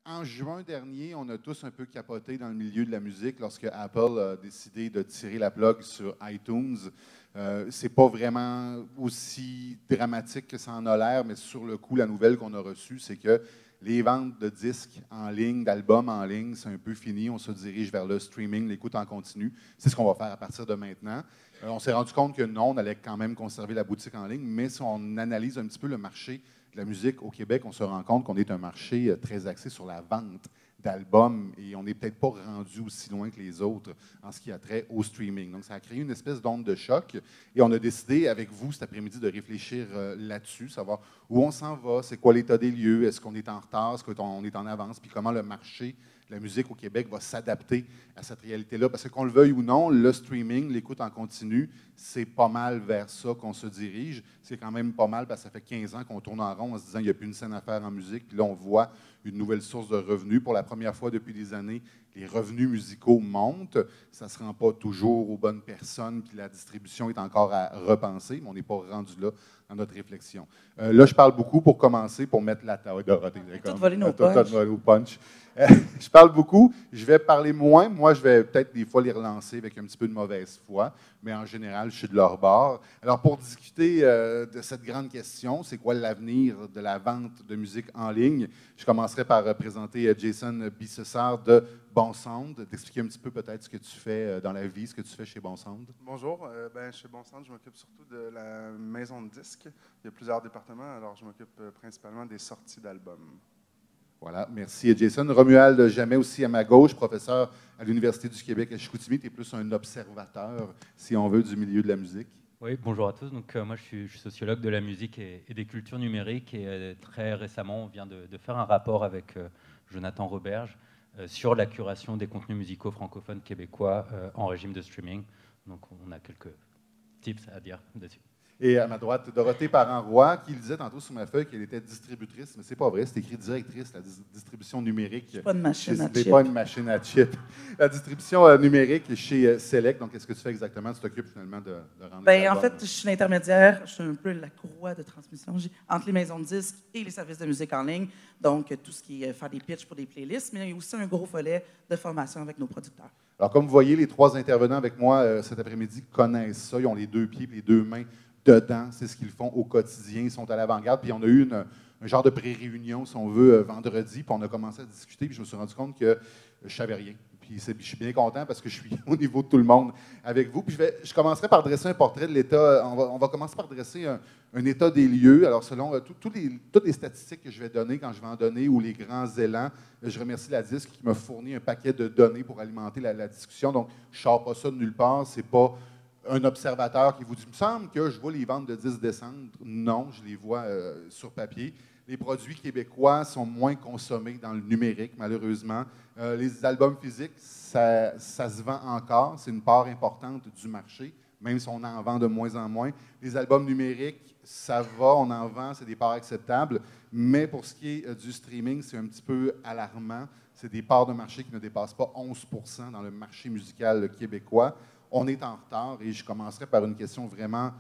En juin dernier, on a tous un peu capoté dans le milieu de la musique lorsque Apple a décidé de tirer la plug sur iTunes. C'est pas vraiment aussi dramatique que ça en a l'air, mais sur le coup, la nouvelle qu'on a reçue, c'est que les ventes de disques en ligne, d'albums en ligne, c'est un peu fini. On se dirige vers le streaming, l'écoute en continu. C'est ce qu'on va faire à partir de maintenant. On s'est rendu compte que non, on allait quand même conserver la boutique en ligne, mais si on analyse un petit peu le marché de la musique au Québec, on se rend compte qu'on est un marché très axé sur la vente d'albums et on n'est peut-être pas rendu aussi loin que les autres en ce qui a trait au streaming. Donc, ça a créé une espèce d'onde de choc et on a décidé avec vous cet après-midi de réfléchir là-dessus, savoir où on s'en va, c'est quoi l'état des lieux, est-ce qu'on est en retard, est-ce qu'on est en avance, puis comment le marché de la musique au Québec va s'adapter à cette réalité-là. Parce que qu'on le veuille ou non, le streaming, l'écoute en continu, c'est pas mal vers ça qu'on se dirige. C'est quand même pas mal parce que ça fait 15 ans qu'on tourne en rond en se disant qu'il n'y a plus une scène à faire en musique. Puis là, on voit une nouvelle source de revenus. Pour la première fois depuis des années, les revenus musicaux montent. Ça ne se rend pas toujours aux bonnes personnes, puis la distribution est encore à repenser, mais on n'est pas rendu là dans notre réflexion. Là, je parle beaucoup pour commencer, pour mettre la table. Dorothée, Tout voler nos punch. Je parle beaucoup, je vais parler moins. Moi, je vais peut-être des fois les relancer avec un petit peu de mauvaise foi, mais en général, je suis de leur bord. Alors, pour discuter de cette grande question, c'est quoi l'avenir de la vente de musique en ligne? Je commencerai par présenter Jason Bissessard de Bon Sound, d'expliquer un petit peu peut-être ce que tu fais dans la vie, ce que tu fais chez Bon Sound. Bonjour, chez Bon Sound, je m'occupe surtout de la maison de disques. Il y a plusieurs départements, alors je m'occupe principalement des sorties d'albums. Voilà, merci Jason. Romuald Jamais aussi à ma gauche, professeur à l'Université du Québec à Chicoutimi. Tu es plus un observateur, si on veut, du milieu de la musique. Oui, bonjour à tous. Donc, moi, je suis sociologue de la musique et des cultures numériques. Et très récemment, on vient de faire un rapport avec Jonathan Roberge sur la curation des contenus musicaux francophones québécois en régime de streaming. Donc, on a quelques tips à dire dessus. Et à ma droite, Dorothée Parent-Roy, qui disait tantôt sur ma feuille qu'elle était distributrice, mais c'est pas vrai, c'est écrit directrice, la distribution numérique. C'est pas une machine à chip. pas une machine à chip. La distribution numérique chez Select. Donc, qu'est-ce que tu fais exactement? Tu t'occupes finalement de rendre les albums? En fait, je suis l'intermédiaire, je suis un peu la courroie de transmission entre les maisons de disques et les services de musique en ligne. Donc, tout ce qui est faire des pitchs pour des playlists, mais il y a aussi un gros volet de formation avec nos producteurs. Alors, comme vous voyez, les trois intervenants avec moi cet après-midi connaissent ça. Ils ont les deux pieds et les deux mains dedans. C'est ce qu'ils font au quotidien. Ils sont à l'avant-garde. Puis on a eu un genre de pré-réunion, si on veut, vendredi. Puis on a commencé à discuter. Puis je me suis rendu compte que je ne savais rien. Puis je suis bien content parce que je suis au niveau de tout le monde avec vous. Puis je commencerai par dresser un portrait de l'État. On va commencer par dresser un état des lieux. Alors, selon toutes les statistiques que je vais donner quand je vais en donner ou les grands élans, je remercie la DISC qui m'a fourni un paquet de données pour alimenter la discussion. Donc, je ne sors pas ça de nulle part. C'est pas un observateur qui vous dit « Il me semble que je vois les ventes de 10 décembre. » Non, je les vois sur papier. Les produits québécois sont moins consommés dans le numérique, malheureusement. Les albums physiques, ça se vend encore. C'est une part importante du marché, même si on en vend de moins en moins. Les albums numériques, ça va, on en vend, c'est des parts acceptables. Mais pour ce qui est du streaming, c'est un petit peu alarmant. C'est des parts de marché qui ne dépassent pas 11 % dans le marché musical québécois. On est en retard et je commencerai par une question vraiment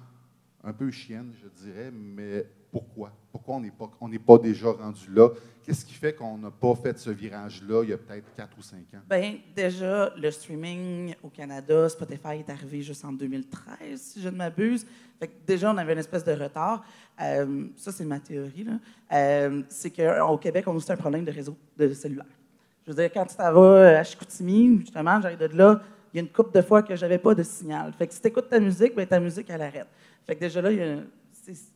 un peu chienne, je dirais, mais pourquoi? Pourquoi on n'est pas déjà rendu là? Qu'est-ce qui fait qu'on n'a pas fait ce virage-là il y a peut-être 4 ou 5 ans? Bien, déjà, le streaming au Canada, Spotify est arrivé juste en 2013, si je ne m'abuse. Fait que déjà, on avait une espèce de retard. Ça, c'est ma théorie, là. C'est qu'au Québec, on a aussi un problème de réseau de cellulaire. Je veux dire, quand tu t'en vas à Chicoutimi, justement, j'arrive de là, il y a une couple de fois que j'avais pas de signal. Fait que si tu écoutes ta musique, bien, ta musique, elle arrête. Fait que déjà là,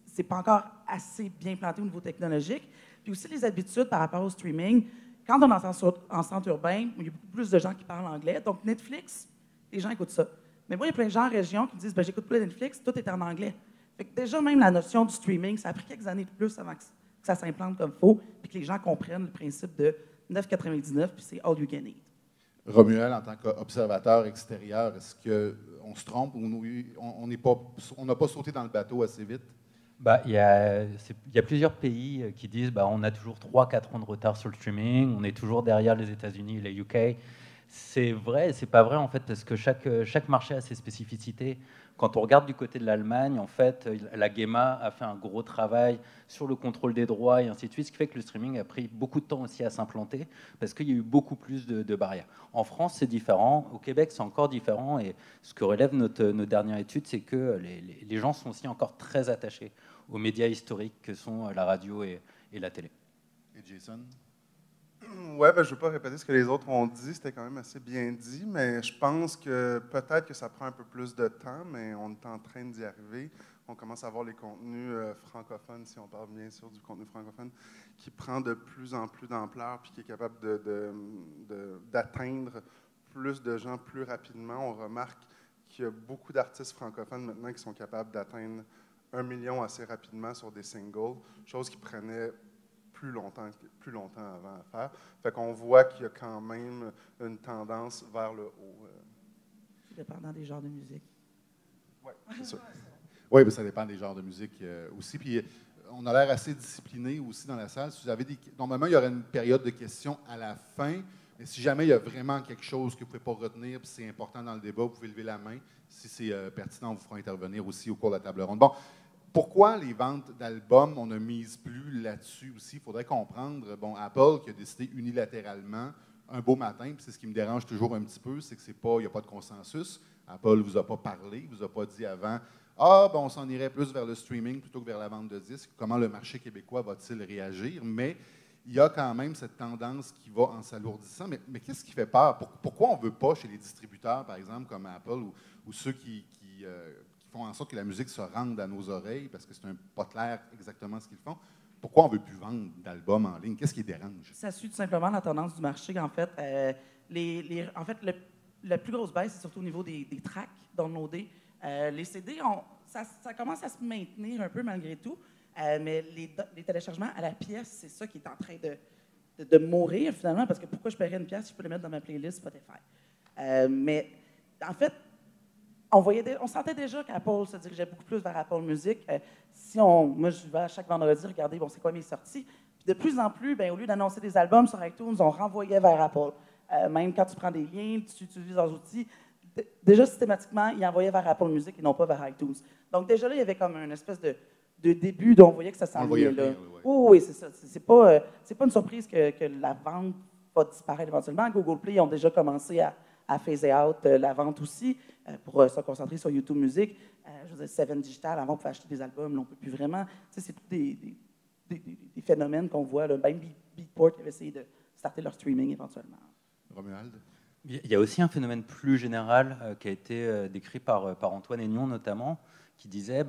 c'est pas encore assez bien planté au niveau technologique. Puis aussi les habitudes par rapport au streaming. Quand on est en centre urbain, il y a beaucoup plus de gens qui parlent anglais. Donc Netflix, les gens écoutent ça. Mais moi, il y a plein de gens en région qui me disent « j'écoute plus Netflix, tout est en anglais ». Fait que déjà, même la notion du streaming, ça a pris quelques années de plus avant que ça s'implante comme il faut, puis que les gens comprennent le principe de 9,99 puis c'est all you can eat. Romuald, en tant qu'observateur extérieur, est-ce qu'on se trompe ou on n'a pas sauté dans le bateau assez vite? Il y a plusieurs pays qui disent on a toujours 3-4 ans de retard sur le streaming, on est toujours derrière les États-Unis et les UK. C'est vrai et c'est pas vrai en fait parce que chaque marché a ses spécificités. Quand on regarde du côté de l'Allemagne, en fait, la GEMA a fait un gros travail sur le contrôle des droits et ainsi de suite, ce qui fait que le streaming a pris beaucoup de temps aussi à s'implanter parce qu'il y a eu beaucoup plus de barrières. En France, c'est différent. Au Québec, c'est encore différent. Et ce que relève nos dernières études, c'est que les gens sont aussi encore très attachés aux médias historiques que sont la radio et la télé. Et Jason? Ouais, ben, je ne veux pas répéter ce que les autres ont dit, c'était quand même assez bien dit, mais je pense que peut-être que ça prend un peu plus de temps, mais on est en train d'y arriver. On commence à voir les contenus francophones, si on parle bien sûr du contenu francophone, qui prend de plus en plus d'ampleur puis qui est capable d'atteindre plus de gens plus rapidement. On remarque qu'il y a beaucoup d'artistes francophones maintenant qui sont capables d'atteindre 1 million assez rapidement sur des singles, chose qui prenait plus longtemps avant à faire. Fait qu'on voit qu'il y a quand même une tendance vers le haut. Dépendant des genres de musique. Oui, c'est sûr. Oui, mais ça dépend des genres de musique aussi. Puis on a l'air assez discipliné aussi dans la salle. Si vous avez normalement, il y aurait une période de questions à la fin, mais si jamais il y a vraiment quelque chose que vous ne pouvez pas retenir, puis c'est important dans le débat, vous pouvez lever la main. Si c'est pertinent, on vous fera intervenir aussi au cours de la table ronde. Bon, pourquoi les ventes d'albums, on ne mise plus là-dessus aussi? Il faudrait comprendre. Bon, Apple qui a décidé unilatéralement un beau matin, puis c'est ce qui me dérange toujours un petit peu, c'est que il n'y a pas de consensus. Apple ne vous a pas parlé, ne vous a pas dit avant « Ah, ben, on s'en irait plus vers le streaming plutôt que vers la vente de disques. Comment le marché québécois va-t-il réagir? » Mais il y a quand même cette tendance qui va en s'alourdissant. Mais qu'est-ce qui fait peur? Pourquoi on ne veut pas, chez les distributeurs, par exemple, comme Apple, ou ceux qui font en sorte que la musique se rende à nos oreilles, parce que c'est pas clair exactement ce qu'ils font, pourquoi on ne veut plus vendre d'albums en ligne? Qu'est-ce qui dérange? Ça suit tout simplement la tendance du marché. En fait, la plus grosse baisse, c'est surtout au niveau des tracks downloadés. Les CD, ça commence à se maintenir un peu malgré tout, mais les téléchargements à la pièce, c'est ça qui est en train de mourir finalement, parce que pourquoi je paierais une pièce si je peux le mettre dans ma playlist Spotify? Mais en fait, on sentait déjà qu'Apple se dirigeait beaucoup plus vers Apple Music. Moi, je vais à chaque vendredi regarder, bon, c'est quoi mes sorties. Puis de plus en plus, ben, au lieu d'annoncer des albums sur iTunes, on renvoyait vers Apple. Même quand tu prends des liens, tu utilises leurs outils, déjà systématiquement, ils envoyaient vers Apple Music et non pas vers iTunes. Donc déjà là, il y avait comme une espèce de début dont on voyait que ça s'en allait là. Oui, c'est ça. C'est pas une surprise que la vente va disparaître éventuellement. Google Play ont déjà commencé à phaser out la vente aussi pour se concentrer sur YouTube Music. Je veux dire, Seven Digital, avant, on pouvait acheter des albums, là, on ne peut plus vraiment. Tu sais, c'est tous des phénomènes qu'on voit. Là. Même Beatport qui avait essayé de starter leur streaming éventuellement. Romuald? Il y a aussi un phénomène plus général qui a été décrit par Antoine Aignon notamment, qui disait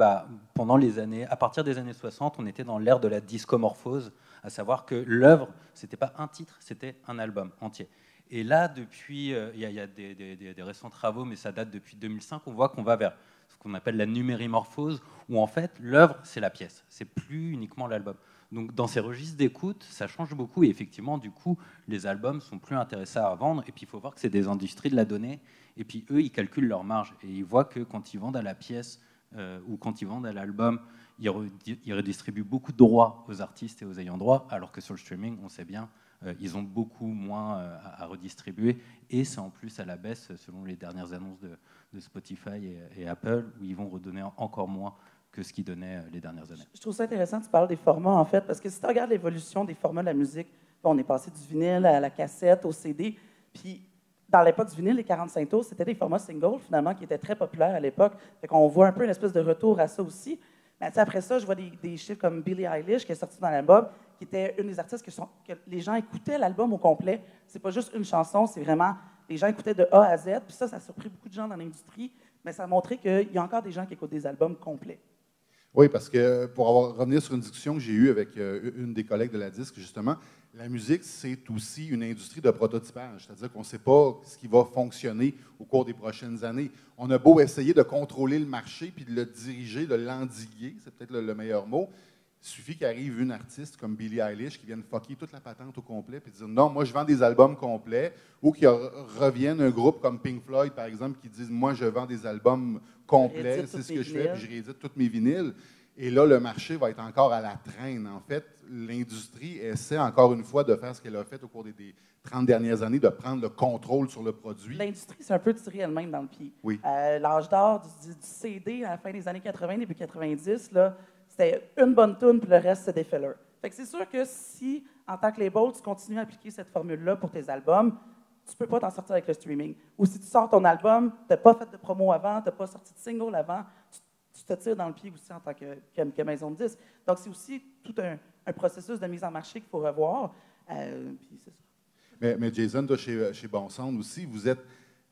pendant à partir des années 60, on était dans l'ère de la discomorphose, à savoir que l'œuvre, c'était pas un titre, c'était un album entier. Et là, depuis, il y a des récents travaux, mais ça date depuis 2005, on voit qu'on va vers ce qu'on appelle la numérimorphose, où en fait, l'œuvre, c'est la pièce, c'est plus uniquement l'album. Donc, dans ces registres d'écoute, ça change beaucoup. Et effectivement, du coup, les albums sont plus intéressés à vendre. Et puis, il faut voir que c'est des industries de la donnée. Et puis, eux, ils calculent leur marge. Et ils voient que quand ils vendent à la pièce ou quand ils vendent à l'album, ils redistribuent beaucoup de droits aux artistes et aux ayants droit. Alors que sur le streaming, on sait bien, ils ont beaucoup moins à redistribuer. Et c'est en plus à la baisse, selon les dernières annonces de Spotify et Apple, où ils vont redonner encore moins que ce qu'ils donnaient les dernières années. Je trouve ça intéressant, tu parles des formats, en fait, parce que si tu regardes l'évolution des formats de la musique, on est passé du vinyle à la cassette, au CD, puis dans l'époque du vinyle, les 45 tours, c'était des formats single, finalement, qui étaient très populaires à l'époque. Fait qu'on voit un peu une espèce de retour à ça aussi. Mais après ça, je vois des chiffres comme Billie Eilish, qui est sortie dans l'album, qui était une des artistes que les gens écoutaient l'album au complet. C'est pas juste une chanson, c'est vraiment... Les gens écoutaient de A à Z, puis ça a surpris beaucoup de gens dans l'industrie, mais ça a montré qu'il y a encore des gens qui écoutent des albums complets. Oui, parce que pour revenir sur une discussion que j'ai eue avec une des collègues de la disque, justement, la musique, c'est aussi une industrie de prototypage. C'est-à-dire qu'on ne sait pas ce qui va fonctionner au cours des prochaines années. On a beau essayer de contrôler le marché puis de le diriger, de l'endiguer, c'est peut-être le meilleur mot. Il suffit qu'arrive une artiste comme Billie Eilish qui vienne fucker toute la patente au complet puis dire non, moi je vends des albums complets, ou qu'il revienne un groupe comme Pink Floyd, par exemple, qui disent moi je vends des albums complets, c'est ce que je fais, puis je réédite tous mes vinyles. Et là, le marché va être encore à la traîne. En fait, l'industrie essaie encore une fois de faire ce qu'elle a fait au cours des 30 dernières années, de prendre le contrôle sur le produit. L'industrie, c'est un peu tiré elle-même dans le pied. Oui. L'âge d'or du CD à la fin des années 80, début 90, là, c'était une bonne tune, puis le reste, c'est des fillers. Fait que c'est sûr que si, en tant que label, tu continues à appliquer cette formule-là pour tes albums, tu ne peux pas t'en sortir avec le streaming. Ou si tu sors ton album, tu n'as pas fait de promo avant, tu n'as pas sorti de single avant, tu te tires dans le pied aussi en tant que maison de disques. Donc, c'est aussi tout un processus de mise en marché qu'il faut revoir. Puis c'est ça. Mais Jason, toi, chez Bon Sound aussi, vous êtes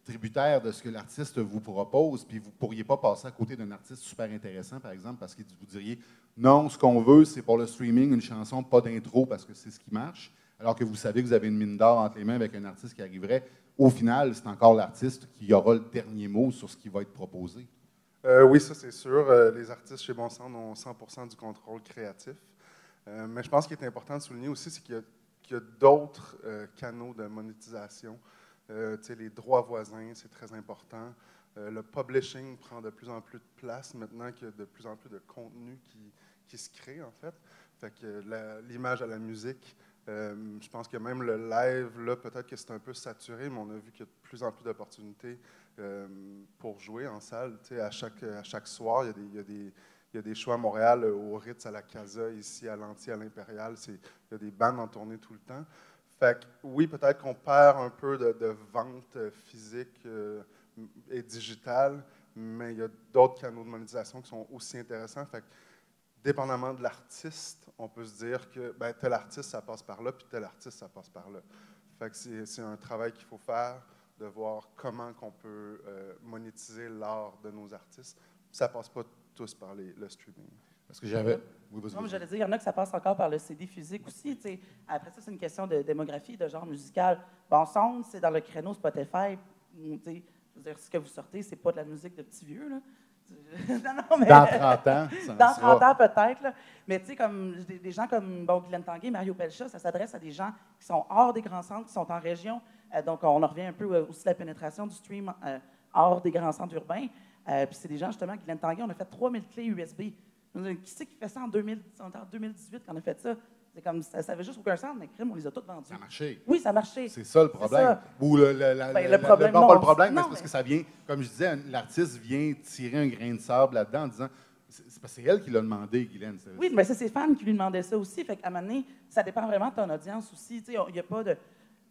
tributaire de ce que l'artiste vous propose, puis vous ne pourriez pas passer à côté d'un artiste super intéressant, par exemple, parce que vous diriez non, ce qu'on veut, c'est pour le streaming, une chanson, pas d'intro, parce que c'est ce qui marche, alors que vous savez que vous avez une mine d'or entre les mains avec un artiste qui arriverait. Au final, c'est encore l'artiste qui aura le dernier mot sur ce qui va être proposé. Oui, ça c'est sûr. Les artistes chez Bon Sound ont 100% du contrôle créatif. Mais je pense qu'il est important de souligner aussi, c'est qu'il y a d'autres canaux de monétisation. Les droits voisins, c'est très important. Le publishing prend de plus en plus de place maintenant qu'il y a de plus en plus de contenu qui se crée, en fait. Fait que l'image à la musique, je pense que même le live, là, peut-être que c'est un peu saturé, mais on a vu qu'il y a de plus en plus d'opportunités pour jouer en salle. À chaque soir, il y a des shows à Montréal, au Ritz, à la Casa, ici, à l'Anti, à l'Impérial. Il y a des bandes en tournée tout le temps. Fait que, oui, peut-être qu'on perd un peu de vente physique et digitale, mais il y a d'autres canaux de monétisation qui sont aussi intéressants. Fait que, dépendamment de l'artiste, on peut se dire que tel artiste, ça passe par là, puis tel artiste, ça passe par là. Fait que c'est un travail qu'il faut faire, de voir comment on peut monétiser l'art de nos artistes. Ça ne passe pas tous par le streaming. Parce que j'avais... Oui, non, mais j'allais dire, il y en a que ça passe encore par le CD physique aussi. T'sais. Après ça, c'est une question de démographie, de genre musical. Bon Sound, c'est dans le créneau Spotify. Je veux dire, ce que vous sortez, c'est pas de la musique de petits vieux, là. Non, mais, dans 30 ans, ça dans sera... 30 ans peut-être, là. Mais tu sais, comme des gens comme Guylaine Tanguay, Mario Pelcha, ça s'adresse à des gens qui sont hors des grands centres, qui sont en région. Donc, on en revient un peu aussi à la pénétration du stream hors des grands centres urbains. Puis c'est des gens, justement, Guylaine Tanguay, on a fait 3000 clés USB. Qui c'est qui fait ça en 2018 qu'on a fait ça? C'est comme, ça n'avait juste aucun sens, mais crime, on les a toutes vendus. Ça a marché. Oui, ça a marché. C'est ça le problème. Ça. Ou le problème, non, non, pas le problème, mais non, c'est parce que ça vient, comme je disais, l'artiste vient tirer un grain de sable là-dedans en disant, c'est parce que c'est elle qui l'a demandé, Guylaine. Oui, mais c'est ses fans qui lui demandaient ça aussi. Fait qu'à un moment donné, ça dépend vraiment de ton audience aussi. Il n'y a pas de...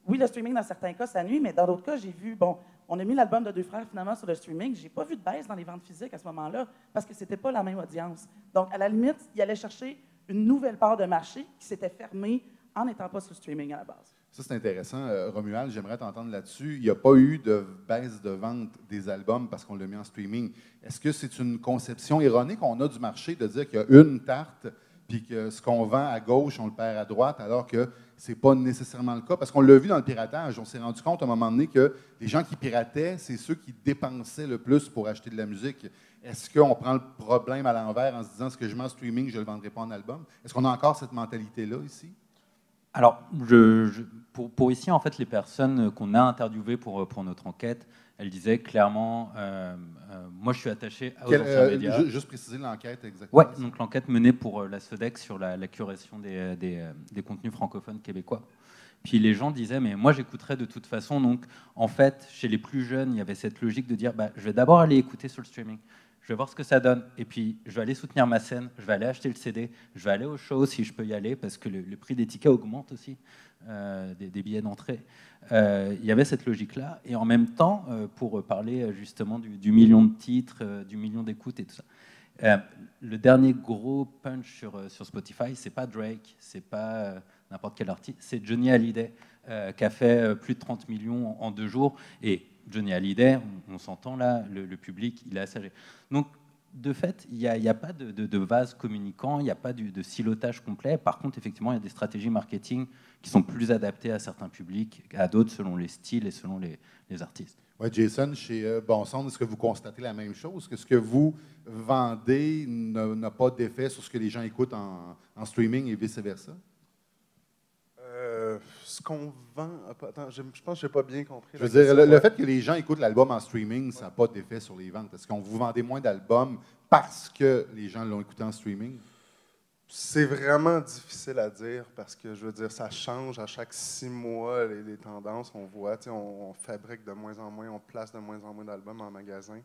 Oui, le streaming, dans certains cas, ça nuit, mais dans d'autres cas, j'ai vu... Bon, on a mis l'album de Deux Frères, finalement, sur le streaming. J'ai pas vu de baisse dans les ventes physiques à ce moment-là, parce que c'était pas la même audience. Donc, à la limite, il allait chercher une nouvelle part de marché qui s'était fermée en n'étant pas sur le streaming à la base. Ça, c'est intéressant. Romuald, j'aimerais t'entendre là-dessus. Il n'y a pas eu de baisse de vente des albums parce qu'on l'a mis en streaming. Est-ce que c'est une conception erronée qu'on a du marché de dire qu'il y a une tarte puis que ce qu'on vend à gauche, on le perd à droite, alors que ce n'est pas nécessairement le cas? Parce qu'on l'a vu dans le piratage. On s'est rendu compte à un moment donné que les gens qui pirataient, c'est ceux qui dépensaient le plus pour acheter de la musique. Est-ce qu'on prend le problème à l'envers en se disant, ce que je mets en streaming, je ne le vendrai pas en album? Est-ce qu'on a encore cette mentalité-là ici? Alors, pour ici, en fait, les personnes qu'on a interviewées pour notre enquête, elles disaient clairement, moi je suis attaché aux anciens médias. Juste préciser l'enquête exactement. Oui, donc l'enquête menée pour la SODEC sur la curation des contenus francophones québécois. Puis les gens disaient, mais moi j'écouterais de toute façon. Donc en fait, chez les plus jeunes, il y avait cette logique de dire, je vais d'abord aller écouter sur le streaming. Je vais voir ce que ça donne, et puis je vais aller soutenir ma scène, je vais aller acheter le CD, je vais aller au show si je peux y aller, parce que le prix des tickets augmente aussi, des billets d'entrée. Il y avait cette logique-là, et en même temps, pour parler justement du million de titres, du million d'écoutes et tout ça, le dernier gros punch sur Spotify, c'est pas Drake, c'est pas n'importe quel artiste, c'est Johnny Hallyday, qui a fait plus de 30 millions en 2 jours, et Johnny Hallyday, on s'entend là, le public, il est assagé. Donc, de fait, il n'y a pas de vase communicant, il n'y a pas de silotage complet. Par contre, effectivement, il y a des stratégies marketing qui sont plus adaptées à certains publics, à d'autres selon les styles et selon les artistes. Ouais, Jason, chez Bon Sound, est-ce que vous constatez la même chose? Que ce que vous vendez n'a pas d'effet sur ce que les gens écoutent en streaming et vice-versa? qu'on vend... Attends, je pense que je n'ai pas bien compris. Je veux dire, le fait que les gens écoutent l'album en streaming, ça n'a pas d'effet sur les ventes. Est-ce qu'on vous vendez moins d'albums parce que les gens l'ont écouté en streaming? C'est vraiment difficile à dire parce que, je veux dire, ça change à chaque 6 mois, les tendances, on voit, on fabrique de moins en moins, on place de moins en moins d'albums en magasin.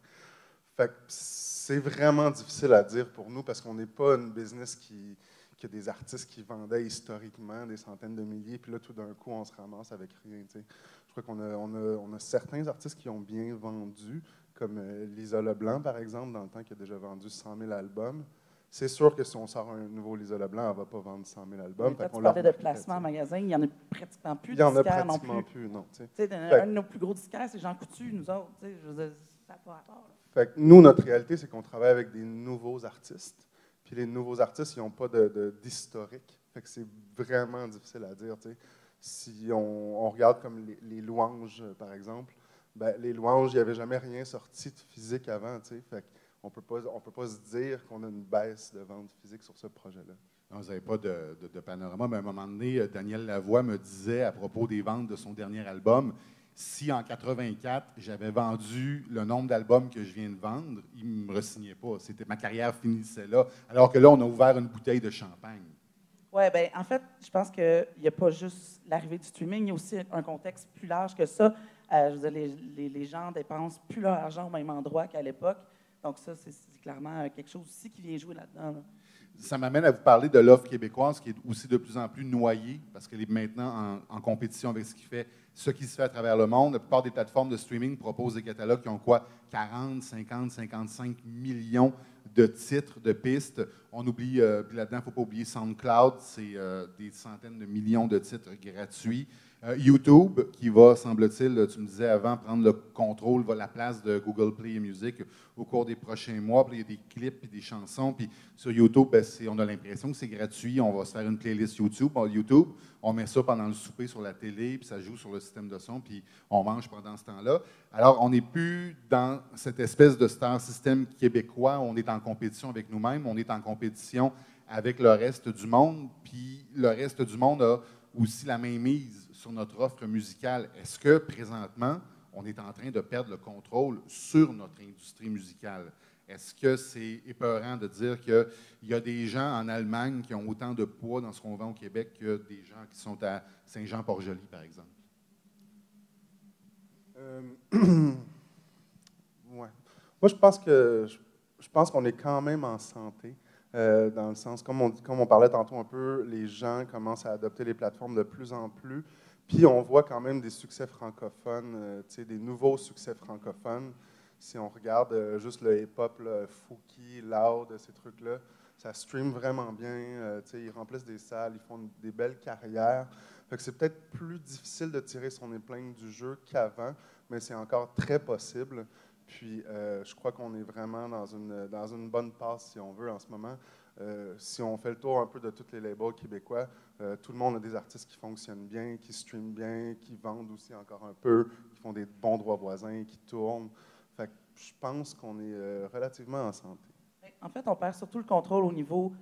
Fait que c'est vraiment difficile à dire pour nous parce qu'on n'est pas une business qui a des artistes qui vendaient historiquement des centaines de milliers, puis là, tout d'un coup, on se ramasse avec rien. T'sais. Je crois qu'on a certains artistes qui ont bien vendu, comme Lisa Leblanc, par exemple, dans le temps, qui a déjà vendu 100 000 albums. C'est sûr que si on sort un nouveau Lisa Leblanc, elle ne va pas vendre 100 000 albums. Quand tu parlais de placement en magasin, il n'y en a pratiquement plus. Il n'y en a pratiquement plus, non. Un de nos plus gros disquaires, c'est Jean Coutu, nous autres. Je veux dire, ça n'a pas rapport. Fait que nous, notre réalité, c'est qu'on travaille avec des nouveaux artistes. Puis les nouveaux artistes, ils n'ont pas d'historique. Fait que c'est vraiment difficile à dire. T'sais. Si on regarde comme les louanges, par exemple, ben, les louanges, il n'y avait jamais rien sorti de physique avant. Fait on ne peut pas se dire qu'on a une baisse de vente physique sur ce projet-là. Non, vous n'avez pas de panorama, mais à un moment donné, Daniel Lavoie me disait à propos des ventes de son dernier album, si en 84, j'avais vendu le nombre d'albums que je viens de vendre, il ne me re-signait pas. Ma carrière finissait là. Alors que là, on a ouvert une bouteille de champagne. Oui, bien, en fait, je pense qu'il n'y a pas juste l'arrivée du streaming, il y a aussi un contexte plus large que ça. Je veux dire, les gens dépensent plus leur argent au même endroit qu'à l'époque. Donc ça, c'est clairement quelque chose aussi qui vient jouer là-dedans. Là. Ça m'amène à vous parler de l'offre québécoise qui est aussi de plus en plus noyée parce qu'elle est maintenant en compétition avec ce qui se fait à travers le monde. La plupart des plateformes de streaming proposent des catalogues qui ont quoi? 40, 50, 55 millions de titres, de pistes. On oublie, là-dedans, il ne faut pas oublier SoundCloud, c'est des centaines de millions de titres gratuits. YouTube, qui va, semble-t-il, tu me disais avant, prendre le contrôle, la place de Google Play Music au cours des prochains mois. Puis il y a des clips et des chansons. Puis sur YouTube, on a l'impression que c'est gratuit. On va se faire une playlist YouTube. On met ça pendant le souper sur la télé, puis ça joue sur le système de son, puis on mange pendant ce temps-là. Alors, on n'est plus dans cette espèce de star system québécois. On est en compétition avec nous-mêmes. On est en compétition avec le reste du monde. Puis le reste du monde a aussi la même mise sur notre offre musicale. Est-ce que, présentement, on est en train de perdre le contrôle sur notre industrie musicale? Est-ce que c'est épeurant de dire qu'il y a des gens en Allemagne qui ont autant de poids dans ce qu'on vend au Québec que des gens qui sont à Saint-Jean-Port-Joli, par exemple? Ouais. Moi, je pense qu'on est quand même en santé. Dans le sens, comme on parlait tantôt un peu, les gens commencent à adopter les plateformes de plus en plus. Puis on voit quand même des succès francophones, des nouveaux succès francophones. Si on regarde juste le hip-hop, Fouki, Loud, ces trucs-là, ça stream vraiment bien. Ils remplissent des salles, ils font des belles carrières. Fait que c'est peut-être plus difficile de tirer son épingle du jeu qu'avant, mais c'est encore très possible. Puis, je crois qu'on est vraiment dans une bonne passe, si on veut, en ce moment. Si on fait le tour un peu de tous les labels québécois, tout le monde a des artistes qui fonctionnent bien, qui streament bien, qui vendent aussi encore un peu, qui font des bons droits voisins, qui tournent. Fait que je pense qu'on est relativement en santé. En fait, on perd surtout le contrôle au niveau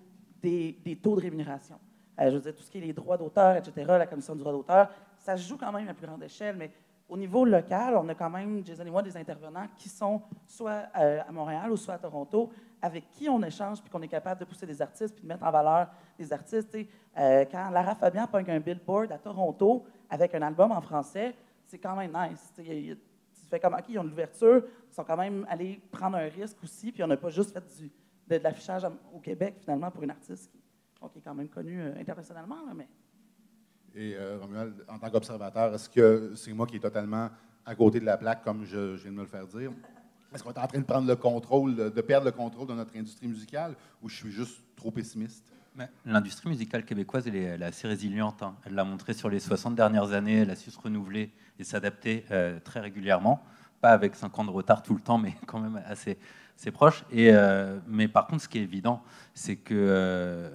des taux de rémunération. Je veux dire, tout ce qui est les droits d'auteur, etc., la commission du droit d'auteur, ça se joue quand même à plus grande échelle, mais au niveau local, on a quand même, Jason et moi, des intervenants qui sont soit à Montréal ou soit à Toronto, avec qui on échange puis qu'on est capable de pousser des artistes puis de mettre en valeur des artistes. Quand Lara Fabian pogne un billboard à Toronto avec un album en français, c'est quand même nice. Tu fais comme, OK, ils ont de l'ouverture, ils sont quand même allés prendre un risque aussi, puis on n'a pas juste fait de l'affichage au Québec, finalement, pour une artiste qui est quand même connue internationalement. Là, mais... Et Romuald, en tant qu'observateur, est-ce que c'est moi qui est totalement à côté de la plaque, comme je viens de me le faire dire? Est-ce qu'on est en train de prendre le contrôle, de perdre le contrôle de notre industrie musicale, ou je suis juste trop pessimiste? L'industrie musicale québécoise, elle est assez résiliente. Hein. Elle l'a montré sur les 60 dernières années. Elle a su se renouveler et s'adapter très régulièrement. Pas avec 5 ans de retard tout le temps, mais quand même assez proche. Mais par contre, ce qui est évident, c'est que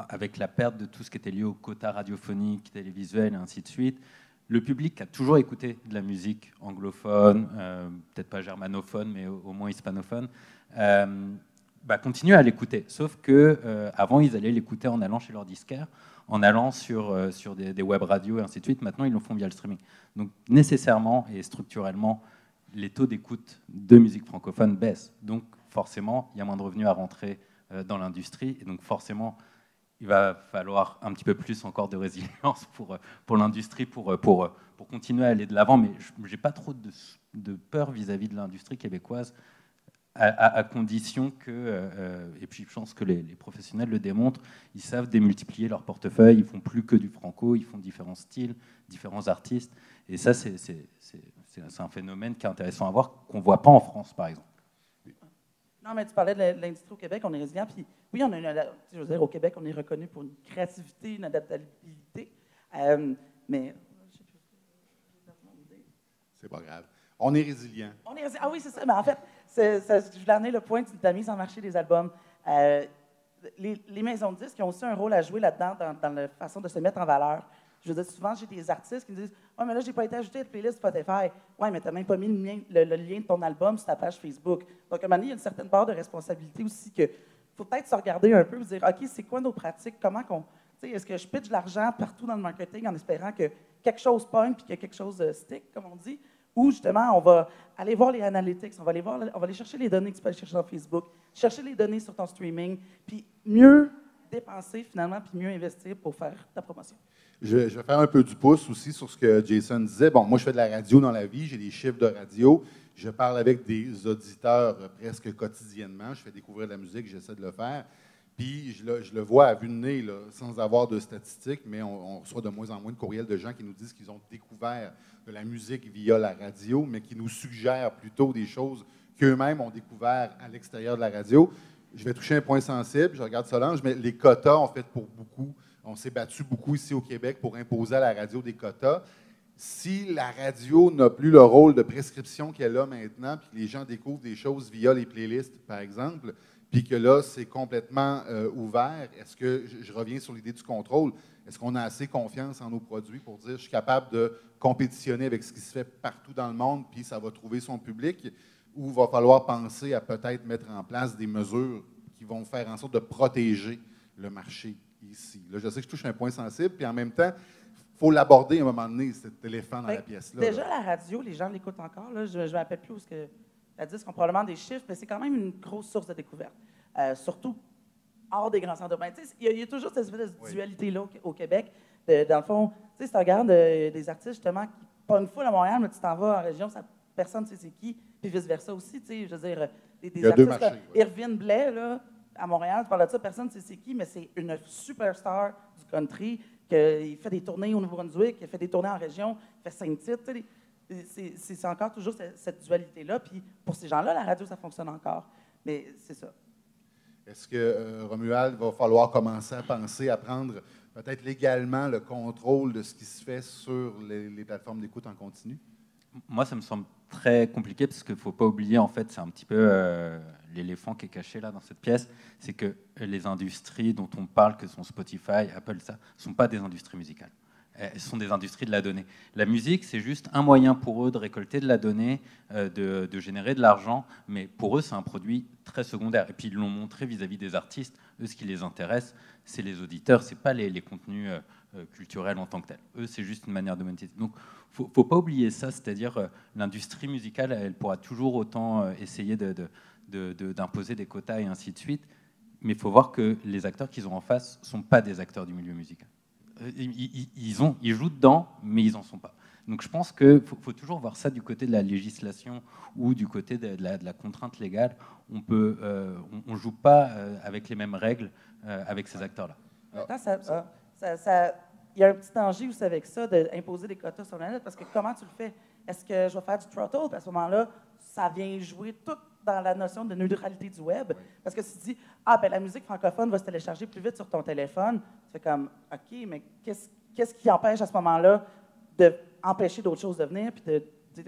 avec la perte de tout ce qui était lié au quota radiophonique, télévisuel et ainsi de suite, le public a toujours écouté de la musique anglophone, peut-être pas germanophone, mais au moins hispanophone, continue à l'écouter. Sauf que avant, ils allaient l'écouter en allant chez leur disquaire, en allant sur des web radios et ainsi de suite. Maintenant, ils le font via le streaming. Donc nécessairement et structurellement, les taux d'écoute de musique francophone baissent. Donc forcément, il y a moins de revenus à rentrer dans l'industrie. Et donc forcément, il va falloir un petit peu plus encore de résilience pour l'industrie, pour continuer à aller de l'avant. Mais je n'ai pas trop de peur vis-à-vis de l'industrie québécoise, à condition que, et puis je pense que les professionnels le démontrent, ils savent démultiplier leur portefeuille, ils font plus que du franco, ils font différents styles, différents artistes. Et ça, c'est un phénomène qui est intéressant à voir, qu'on ne voit pas en France, par exemple. Non, mais tu parlais de l'industrie au Québec, on est résilient. Puis oui, je veux dire, au Québec, on est reconnu pour une créativité, une adaptabilité. Mais c'est pas grave. On est résilient. Ah oui, c'est ça. Mais en fait, je voulais amener le point de ta mise en marché des albums. Les maisons de disques ont aussi un rôle à jouer là-dedans dans la façon de se mettre en valeur. Je veux dire, souvent, j'ai des artistes qui me disent « Ouais, mais là, je n'ai pas été ajouté à la playlist Spotify. » Ouais, mais tu n'as même pas mis le lien de ton album sur ta page Facebook. Donc, à un moment donné, il y a une certaine part de responsabilité aussi qu'il faut peut-être se regarder un peu et se dire « OK, c'est quoi nos pratiques? Comment qu'on... Est-ce que je pitch de l'argent partout dans le marketing en espérant que quelque chose pogne puis que quelque chose stick, comme on dit? Ou justement, on va aller voir les analytics, on va aller chercher les données que tu peux aller chercher sur Facebook, chercher les données sur ton streaming, puis mieux dépenser finalement, puis mieux investir pour faire ta promotion. Je vais faire un peu du pouce aussi sur ce que Jason disait. Bon, moi, je fais de la radio dans la vie, j'ai des chiffres de radio. Je parle avec des auditeurs presque quotidiennement. Je fais découvrir de la musique, j'essaie de le faire. Puis je le vois à vue de nez, là, sans avoir de statistiques, mais on reçoit de moins en moins de courriels de gens qui nous disent qu'ils ont découvert de la musique via la radio, mais qui nous suggèrent plutôt des choses qu'eux-mêmes ont découvert à l'extérieur de la radio. Je vais toucher un point sensible, je regarde Solange, mais les quotas ont fait pour beaucoup. On s'est battu beaucoup ici au Québec pour imposer à la radio des quotas. Si la radio n'a plus le rôle de prescription qu'elle a maintenant, puis que les gens découvrent des choses via les playlists, par exemple, puis que là, c'est complètement ouvert, est-ce que, je reviens sur l'idée du contrôle, est-ce qu'on a assez confiance en nos produits pour dire je suis capable de compétitionner avec ce qui se fait partout dans le monde, puis ça va trouver son public, ou va falloir penser à peut-être mettre en place des mesures qui vont faire en sorte de protéger le marché ici. Là, je sais que je touche un point sensible, puis en même temps, il faut l'aborder à un moment donné, cet éléphant dans la pièce-là. Déjà, la radio, les gens l'écoutent encore. Là. Je ne me rappelle plus où que la disque ont probablement des chiffres, mais c'est quand même une grosse source de découverte. Surtout hors des grands centres urbains. Il y a toujours cette espèce de dualité-là au Québec. Dans le fond, si tu regardes des artistes justement qui pas une fois à Montréal, mais tu t'en vas en région, personne ne sait c'est qui, puis vice-versa aussi. Je veux dire, des artistes comme Irvine Blais, là, à Montréal, tu parles de ça, personne ne sait c'est qui, mais c'est une superstar du country, il fait des tournées au Nouveau-Brunswick, il fait des tournées en région, il fait 5 titres. C'est encore toujours cette dualité-là. Puis pour ces gens-là, la radio, ça fonctionne encore. Mais c'est ça. Est-ce que, Romuald, va falloir commencer à penser à prendre peut-être légalement le contrôle de ce qui se fait sur les plateformes d'écoute en continu? Moi, ça me semble très compliqué parce qu'il ne faut pas oublier, en fait, c'est un petit peu l'éléphant qui est caché là dans cette pièce, c'est que les industries dont on parle, que sont Spotify, Apple, ça, ne sont pas des industries musicales. Elles sont des industries de la donnée. La musique, c'est juste un moyen pour eux de récolter de la donnée, de générer de l'argent, mais pour eux, c'est un produit très secondaire. Et puis, ils l'ont montré vis-à-vis des artistes. Eux, ce qui les intéresse, c'est les auditeurs, ce n'est pas les contenus culturels en tant que tels. Eux, c'est juste une manière de monétiser. Donc, il ne faut pas oublier ça, c'est-à-dire l'industrie musicale, elle pourra toujours autant essayer d'imposer des quotas et ainsi de suite, mais il faut voir que les acteurs qu'ils ont en face ne sont pas des acteurs du milieu musical. Ils jouent dedans, mais ils n'en sont pas. Donc je pense qu'il faut toujours voir ça du côté de la législation ou du côté de la contrainte légale. On ne joue pas avec les mêmes règles avec ces acteurs-là. Il y a un petit danger aussi avec ça, d'imposer des quotas sur la net, parce que comment tu le fais? Est-ce que je vais faire du throttle? À ce moment-là, ça vient jouer tout dans la notion de neutralité du web. Parce que si tu dis, la musique francophone va se télécharger plus vite sur ton téléphone, tu fais comme, OK, mais qu'est-ce qui empêche à ce moment-là d'empêcher d'autres choses de venir, puis de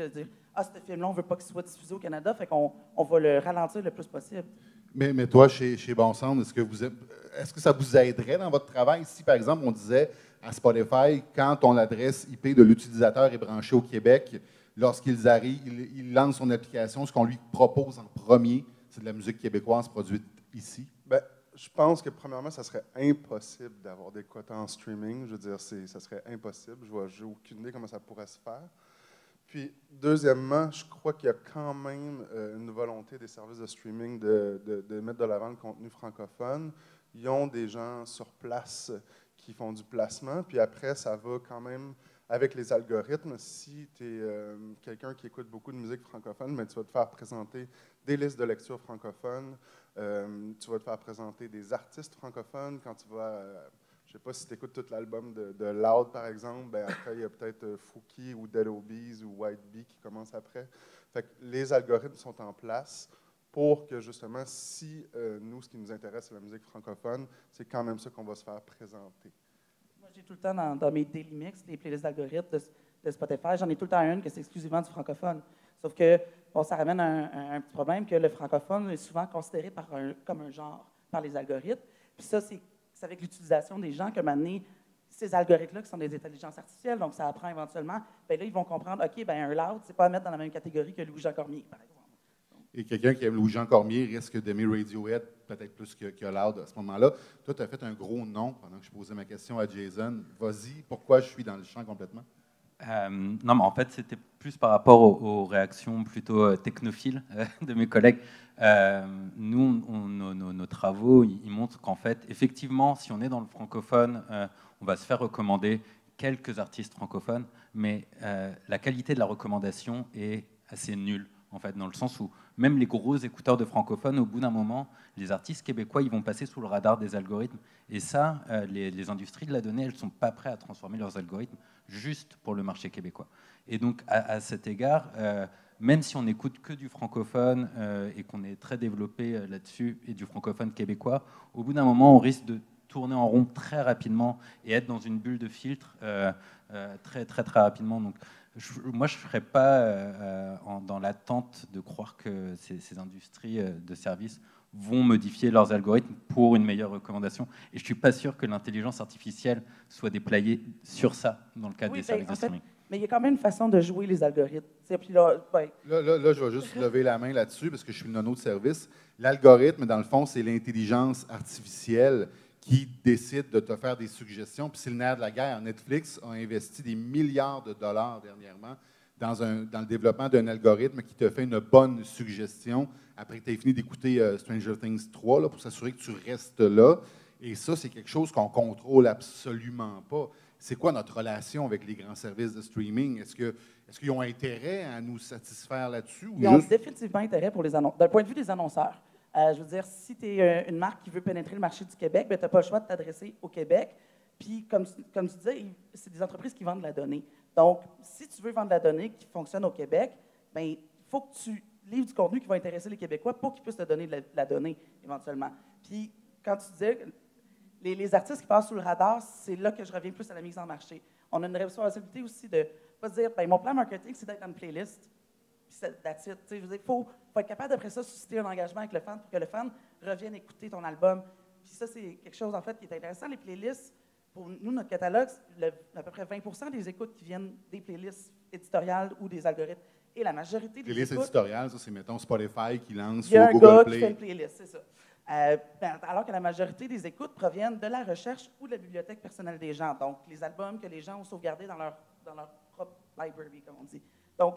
dire, ce film-là, on ne veut pas qu'il soit diffusé au Canada, fait qu'on va le ralentir le plus possible. Mais toi, chez Bon Sound, est-ce que ça vous aiderait dans votre travail si, par exemple, on disait à Spotify, quand ton adresse IP de l'utilisateur est branchée au Québec, lorsqu'ils arrivent, ils lancent son application, ce qu'on lui propose en premier, c'est de la musique québécoise produite ici? Bien, Je pense que, premièrement, ça serait impossible d'avoir des quotas en streaming. Je veux dire, ça serait impossible. Je n'ai aucune idée comment ça pourrait se faire. Puis, deuxièmement, je crois qu'il y a quand même une volonté des services de streaming de mettre de l'avant le contenu francophone. Ils ont des gens sur place qui font du placement. Puis après, ça va quand même avec les algorithmes. Si tu es quelqu'un qui écoute beaucoup de musique francophone, mais tu vas te faire présenter des listes de lecture francophones. Tu vas te faire présenter des artistes francophones quand tu vas, je ne sais pas si tu écoutes tout l'album de Loud, par exemple, ben après, il y a peut-être Fouki ou Dead Obies ou White Bee qui commencent après. Fait que les algorithmes sont en place pour que, justement, si nous, ce qui nous intéresse, c'est la musique francophone, c'est quand même ça qu'on va se faire présenter. Moi, j'ai tout le temps dans mes daily mix, les playlists d'algorithmes de Spotify, j'en ai tout le temps une que c'est exclusivement du francophone. Sauf que bon, ça ramène un petit problème que le francophone est souvent considéré comme un genre par les algorithmes. Puis ça, c'est avec l'utilisation des gens que maintenant, ces algorithmes-là qui sont des intelligences artificielles, donc ça apprend éventuellement, bien là, ils vont comprendre, OK, bien un Loud, c'est pas à mettre dans la même catégorie que Louis-Jean Cormier, par exemple. Et quelqu'un qui aime Louis-Jean Cormier risque d'aimer Radiohead peut-être plus que Loud à ce moment-là. Toi, tu as fait un gros nom pendant que je posais ma question à Jason. Vas-y, pourquoi je suis dans le champ complètement? Non, mais en fait, c'était plus par rapport aux réactions plutôt technophiles de mes collègues. Nous, nos travaux, ils montrent qu'en fait, effectivement, si on est dans le francophone, on va se faire recommander quelques artistes francophones, mais la qualité de la recommandation est assez nulle, en fait, dans le sens où même les gros écouteurs de francophones, au bout d'un moment, les artistes québécois, ils vont passer sous le radar des algorithmes. Et ça, les industries de la donnée, elles ne sont pas prêtes à transformer leurs algorithmes juste pour le marché québécois. Et donc, à cet égard, même si on n'écoute que du francophone et qu'on est très développé là-dessus, et du francophone québécois, au bout d'un moment, on risque de tourner en rond très rapidement et être dans une bulle de filtre très rapidement. Donc, moi, je ne serais pas dans l'attente de croire que ces industries de services vont modifier leurs algorithmes pour une meilleure recommandation. Et je ne suis pas sûr que l'intelligence artificielle soit déployée sur ça dans le cadre des services de streaming. Mais il y a quand même une façon de jouer les algorithmes. Puis là, là, je vais juste lever la main là-dessus parce que je suis le nono de service. L'algorithme, dans le fond, c'est l'intelligence artificielle qui décide de te faire des suggestions. Puis c'est le nerf de la guerre. Netflix a investi des milliards de dollars dernièrement dans le développement d'un algorithme qui te fait une bonne suggestion après que tu aies fini d'écouter Stranger Things 3 là, pour s'assurer que tu restes là. Et ça, c'est quelque chose qu'on ne contrôle absolument pas. C'est quoi notre relation avec les grands services de streaming? Est-ce qu'ils ont intérêt à nous satisfaire là-dessus? Ils ont définitivement intérêt pour les annonceurs. D'un point de vue des annonceurs, je veux dire, si tu es une marque qui veut pénétrer le marché du Québec, tu n'as pas le choix de t'adresser au Québec. Puis, comme tu disais, c'est des entreprises qui vendent de la donnée. Donc, si tu veux vendre de la donnée qui fonctionne au Québec, bien, il faut que tu livres du contenu qui va intéresser les Québécois pour qu'ils puissent te donner de la donnée, éventuellement. Puis, quand tu disais les artistes qui passent sous le radar, c'est là que je reviens plus à la mise en marché. On a une responsabilité aussi de ne pas dire, bien, mon plan marketing, c'est d'être dans une playlist, puis that's it. Je veux dire, il faut être capable, d'après ça, susciter un engagement avec le fan pour que le fan revienne écouter ton album. Puis ça, c'est quelque chose, en fait, qui est intéressant. Les playlists, pour nous, notre catalogue, à peu près 20% des écoutes qui viennent des playlists éditoriales ou des algorithmes. Et la majorité des playlists éditoriales, ça, c'est, mettons, Spotify qui lance sur Google Play. Il y a un gars qui fait une playlist, c'est ça. Alors que la majorité des écoutes proviennent de la recherche ou de la bibliothèque personnelle des gens. Donc, les albums que les gens ont sauvegardés dans leur propre library, comme on dit. Donc,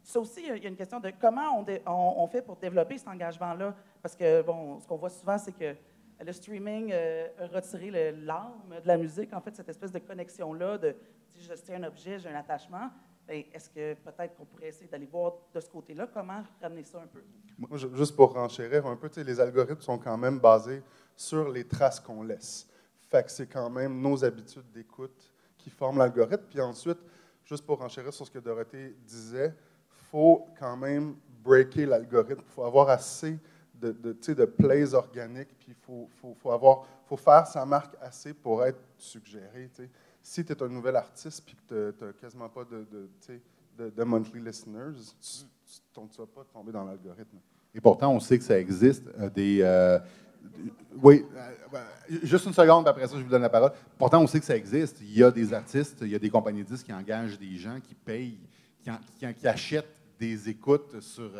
ça aussi, il y a une question de comment on fait pour développer cet engagement-là. Parce que, bon, ce qu'on voit souvent, c'est que le streaming a retiré l'âme de la musique, en fait, cette espèce de connexion-là, de si je tiens un objet, j'ai un attachement. Bien, est-ce que peut-être qu'on pourrait essayer d'aller voir de ce côté-là, comment ramener ça un peu? Moi, juste pour renchérir un peu, les algorithmes sont quand même basés sur les traces qu'on laisse. Fait que c'est quand même nos habitudes d'écoute qui forment l'algorithme. Puis ensuite, juste pour renchérir sur ce que Dorothée disait, il faut quand même breaker l'algorithme. Il faut avoir assez de plays organiques, puis il faut faire sa marque assez pour être suggéré. T'sais. Si tu es un nouvel artiste et que tu n'as quasiment pas de monthly listeners, tu ne vas pas tomber dans l'algorithme. Et pourtant, on sait que ça existe. Oui, juste une seconde, après ça, je vous donne la parole. Pourtant, on sait que ça existe. Il y a des artistes, il y a des compagnies de disques qui engagent des gens, qui payent, qui achètent des écoutes sur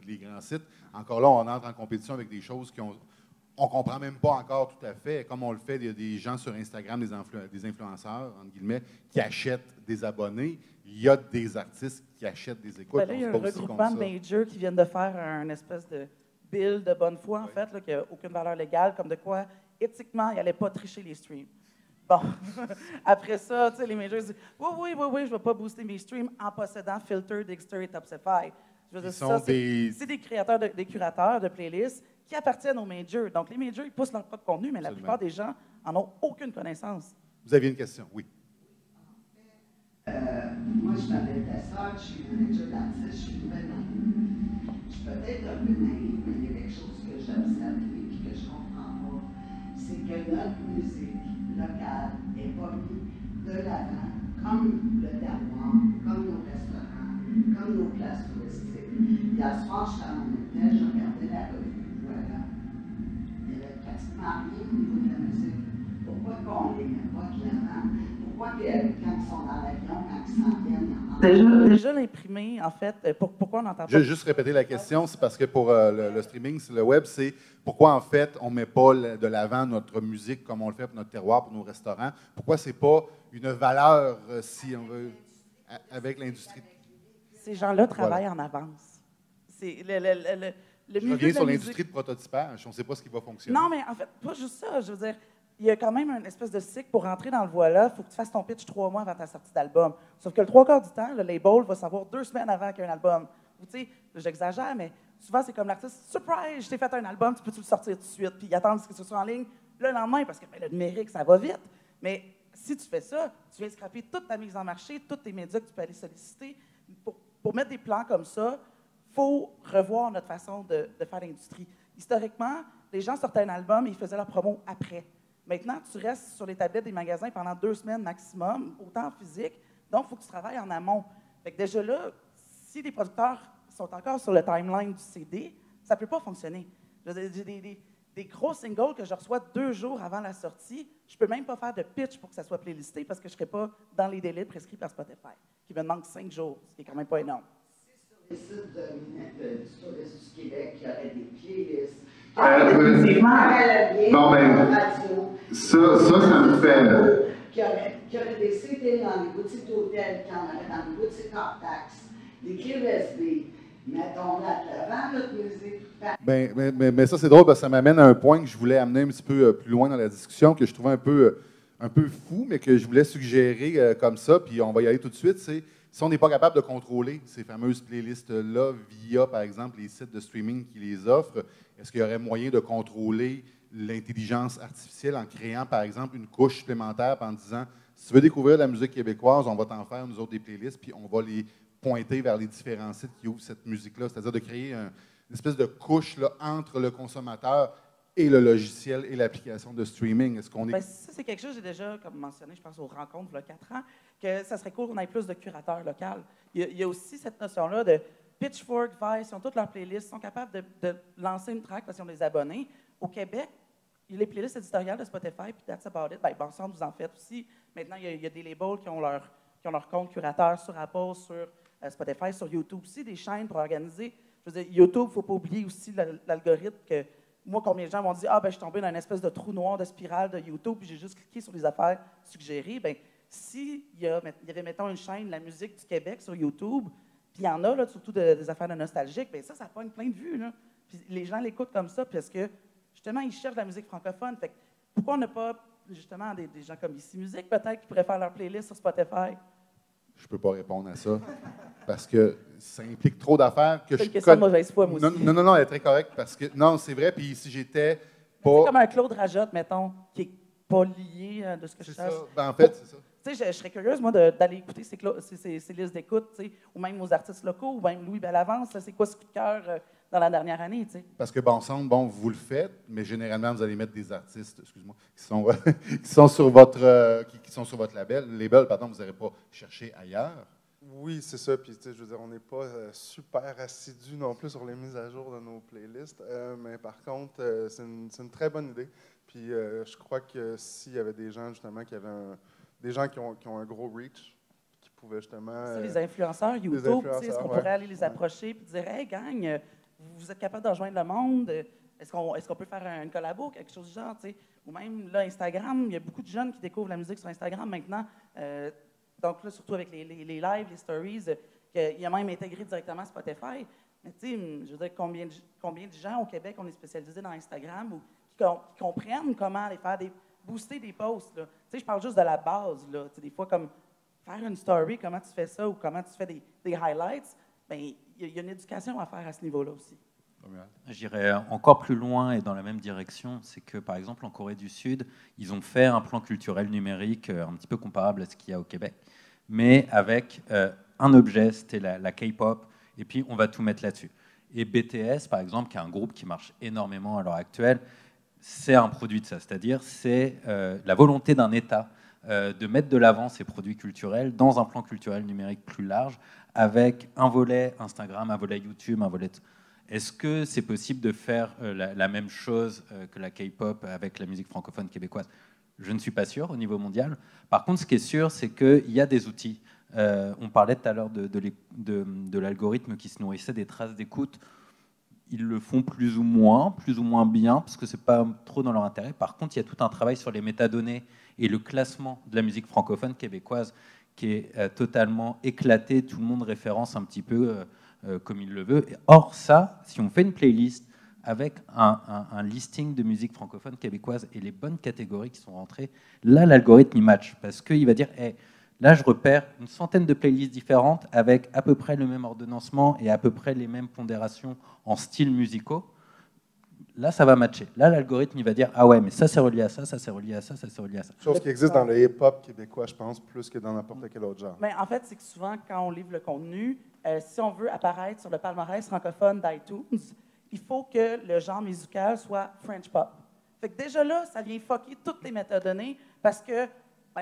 les grands sites. Encore là, on entre en compétition avec des choses qui ont... on ne comprend même pas encore tout à fait. Comme on le fait, il y a des gens sur Instagram, des influenceurs, entre guillemets, qui achètent des abonnés. Il y a des artistes qui achètent des écoutes. Ben là, il y a un regroupement de majors qui viennent de faire un espèce de bill de bonne foi, en fait, là, qui n'a aucune valeur légale, comme de quoi, éthiquement, il n'allait pas tricher les streams. Bon, après ça, tu sais, les majors disent oui, je ne vais pas booster mes streams en possédant Filter, Digster et Topsify. Je veux dire, ça, c'est des créateurs, des curateurs de playlists qui appartiennent aux majors. Donc, les majors, ils poussent leur propre contenu, mais la plupart des gens n'en ont aucune connaissance. Vous aviez une question? Oui. Moi, je m'appelle Tessa, je suis manager d'artiste, je suis nouvelle dans le milieu. Je suis peut-être un peu naïve, mais il y a quelque chose que j'observe et que je ne comprends pas. C'est que notre musique locale n'est pas mise de l'avant, comme le terroir, comme nos restaurants, comme nos places touristiques. Hier soir, je suis à mon hôtel, je regardais la revue, voilà. Il n'y avait pratiquement rien au niveau de la musique. Pourquoi qu'on ne les met pas de l'avant? Pourquoi que, quand ils sont dans l'avion, quand ils s'en viennent, Déjà l'imprimé, en fait, pourquoi on n'entend pas... Je vais juste répéter la question, c'est parce que pour le streaming, le web, c'est pourquoi, en fait, on ne met pas de l'avant notre musique comme on le fait pour notre terroir, pour nos restaurants? Pourquoi ce n'est pas une valeur, si on veut, avec l'industrie? Ces gens-là travaillent en avance. C'est le Je reviens sur l'industrie de prototypage. On ne sait pas ce qui va fonctionner. Non, mais en fait, pas juste ça. Je veux dire, il y a quand même une espèce de cycle pour rentrer dans le voilà. Il faut que tu fasses ton pitch 3 mois avant ta sortie d'album. Sauf que le 3/4 du temps, le label va savoir 2 semaines avant qu'il y ait un album. Ou tu sais, j'exagère, mais souvent, c'est comme l'artiste, surprise, je t'ai fait un album, tu peux-tu le sortir tout de suite? Puis ils attendent que ce soit en ligne le lendemain, parce que ben, le numérique, ça va vite. Mais si tu fais ça, tu viens scraper toute ta mise en marché, tous tes médias que tu peux aller solliciter. Pour mettre des plans comme ça, il faut revoir notre façon de faire l'industrie. Historiquement, les gens sortaient un album et ils faisaient leur promo après. Maintenant, tu restes sur les tablettes des magasins pendant 2 semaines maximum, autant en physique. Donc, il faut que tu travailles en amont. Fait que déjà là, si les producteurs sont encore sur le timeline du CD, ça ne peut pas fonctionner. J'ai des gros singles que je reçois 2 jours avant la sortie. Je ne peux même pas faire de pitch pour que ça soit playlisté parce que je ne serai pas dans les délais prescrits par Spotify, qui me demande 5 jours, ce qui est quand même pas énorme. C'est sur les sites du tourisme du Québec qui auraient des playlists. Non, mais ça me fait. Qui aurait des CD dans les boutiques d'hôtels, qui en aurait dans les boutiques hors taxes, des clés USB. Mettons-la de l'avant, notre musique. Mais ça, c'est drôle parce que ça m'amène à un point que je voulais amener un petit peu plus loin dans la discussion, que je trouvais un peu fou, mais que je voulais suggérer comme ça, puis on va y aller tout de suite. C'est si on n'est pas capable de contrôler ces fameuses playlists-là via, par exemple, les sites de streaming qui les offrent, est-ce qu'il y aurait moyen de contrôler l'intelligence artificielle en créant, par exemple, une couche supplémentaire en disant si tu veux découvrir la musique québécoise, on va t'en faire, nous autres, des playlists, puis on va les pointer vers les différents sites qui ouvrent cette musique-là, c'est-à-dire de créer une espèce de couche là, entre le consommateur et le logiciel et l'application de streaming. Est-ce qu'on est... Bien, ça, c'est quelque chose, j'ai déjà comme mentionné, je pense aux rencontres, il y a 4 ans, que ça serait cool qu'on ait plus de curateurs locaux. Il y a aussi cette notion-là de Pitchfork, Vice, ils ont toutes leurs playlists, ils sont capables de lancer une track parce qu'ils ont des abonnés. Au Québec, il y a les playlists éditoriales de Spotify, puis That's About It. Bien, Ensemble, vous en faites aussi. Maintenant, il y a des labels qui ont leur compte curateur sur Apple, sur Spotify, sur YouTube aussi, des chaînes pour organiser. Je veux dire, YouTube, il ne faut pas oublier aussi l'algorithme que moi, combien de gens m'ont dit « Ah, ben je suis tombé dans une espèce de trou noir de spirale de YouTube, puis j'ai juste cliqué sur les affaires suggérées. » Bien, s'il y avait, mettons, une chaîne La musique du Québec sur YouTube, puis il y en a, là, surtout des affaires de nostalgiques, bien ça pogne plein de vues, là. Puis les gens l'écoutent comme ça parce que, justement, ils cherchent la musique francophone. Fait que pourquoi on n'a pas, justement, des gens comme Ici Musique, peut-être, qui pourraient faire leur playlist sur Spotify? Je ne peux pas répondre à ça parce que ça implique trop d'affaires que c'est une question de mauvaise foi, moi aussi. Non, elle est très correcte parce que, non, c'est vrai, puis si j'étais pas... C'est comme un Claude Rajotte, mettons, qui n'est pas lié de ce que je cherche. Ça. Ben, en fait, c'est ça. Tu sais, je serais curieuse, moi, d'aller écouter ces listes d'écoute, tu sais, ou même aux artistes locaux, ou même Louis Bellavance, c'est quoi ce coup de cœur dans la dernière année, tu sais? Parce que, bon, vous le faites, mais généralement, vous allez mettre des artistes, excuse-moi, qui sont sur votre label, vous n'allez pas chercher ailleurs. Oui, c'est ça. Puis, je veux dire, on n'est pas super assidus non plus sur les mises à jour de nos playlists. Mais par contre, c'est une très bonne idée. Puis, je crois que s'il y avait des gens, justement, des gens qui ont un gros reach, qui pouvaient justement... les influenceurs YouTube, est-ce qu'on pourrait aller les approcher et dire « Hey, gang, vous êtes capable de rejoindre le monde? Est-ce qu'on peut faire une collabo, quelque chose du genre, tu sais? Ou même, là, Instagram, il y a beaucoup de jeunes qui découvrent la musique sur Instagram maintenant. Donc là, surtout avec les lives, les stories, il a même intégré directement Spotify. Mais tu sais, je veux dire, combien de gens au Québec on est spécialisés dans Instagram ou qui comprennent comment aller faire booster des posts, là. Tu sais, je parle juste de la base, là. Tu sais, des fois, comme faire une story, comment tu fais ça ou comment tu fais des highlights, bien, il y a une éducation à faire à ce niveau-là aussi. J'irais encore plus loin et dans la même direction, c'est que par exemple en Corée du Sud, ils ont fait un plan culturel numérique un petit peu comparable à ce qu'il y a au Québec, mais avec un objet, c'était la K-pop, et puis on va tout mettre là-dessus. Et BTS, par exemple, qui est un groupe qui marche énormément à l'heure actuelle, c'est un produit de ça, c'est-à-dire c'est la volonté d'un État de mettre de l'avant ses produits culturels dans un plan culturel numérique plus large, avec un volet Instagram, un volet YouTube, un volet... Est-ce que c'est possible de faire la même chose que la K-pop avec la musique francophone québécoise? Je ne suis pas sûr au niveau mondial. Par contre, ce qui est sûr, c'est qu'il y a des outils. On parlait tout à l'heure de l'algorithme qui se nourrissait des traces d'écoute. Ils le font plus ou moins bien, parce que ce n'est pas trop dans leur intérêt. Par contre, il y a tout un travail sur les métadonnées et le classement de la musique francophone québécoise qui est totalement éclaté. Tout le monde référence un petit peu... comme il le veut. Or, ça, si on fait une playlist avec un listing de musique francophone québécoise et les bonnes catégories qui sont rentrées, là, l'algorithme, il match. Parce qu'il va dire, hey, là, je repère une centaine de playlists différentes avec à peu près le même ordonnancement et à peu près les mêmes pondérations en styles musicaux. Là, ça va matcher. Là, l'algorithme, il va dire, ah ouais, mais ça, c'est relié à ça, ça, c'est relié à ça, ça, c'est relié à ça. Chose qui existe dans le hip-hop québécois, je pense, plus que dans n'importe quel autre genre. Mais en fait, c'est que souvent, quand on livre le contenu, si on veut apparaître sur le palmarès francophone d'iTunes, il faut que le genre musical soit French pop. Fait que déjà là, ça vient fucker toutes les métadonnées parce que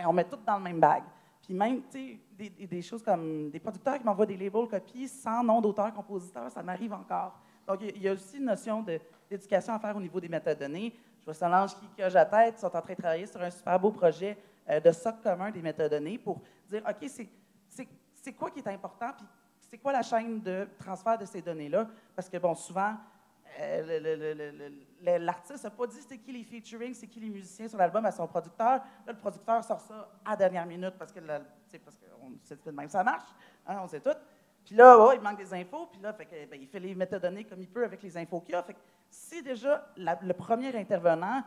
on met tout dans le même bag. Puis même, tu sais, des choses comme des producteurs qui m'envoient des labels copies sans nom d'auteur-compositeur, ça m'arrive encore. Donc, il y a aussi une notion d'éducation à faire au niveau des métadonnées. Je vois Solange qui hoche la tête, ils sont en train de travailler sur un super beau projet de socle commun des métadonnées pour dire, OK, c'est quoi qui est important, puis c'est quoi la chaîne de transfert de ces données-là? Parce que, bon, souvent, l'artiste n'a pas dit c'est qui les featuring, c'est qui les musiciens sur l'album à son producteur. Là, le producteur sort ça à la dernière minute parce que c'est de même ça marche, hein, on sait tout. Puis là, il manque des infos, puis là, il fait les métadonnées comme il peut avec les infos qu'il y a. Fait que si déjà le premier intervenant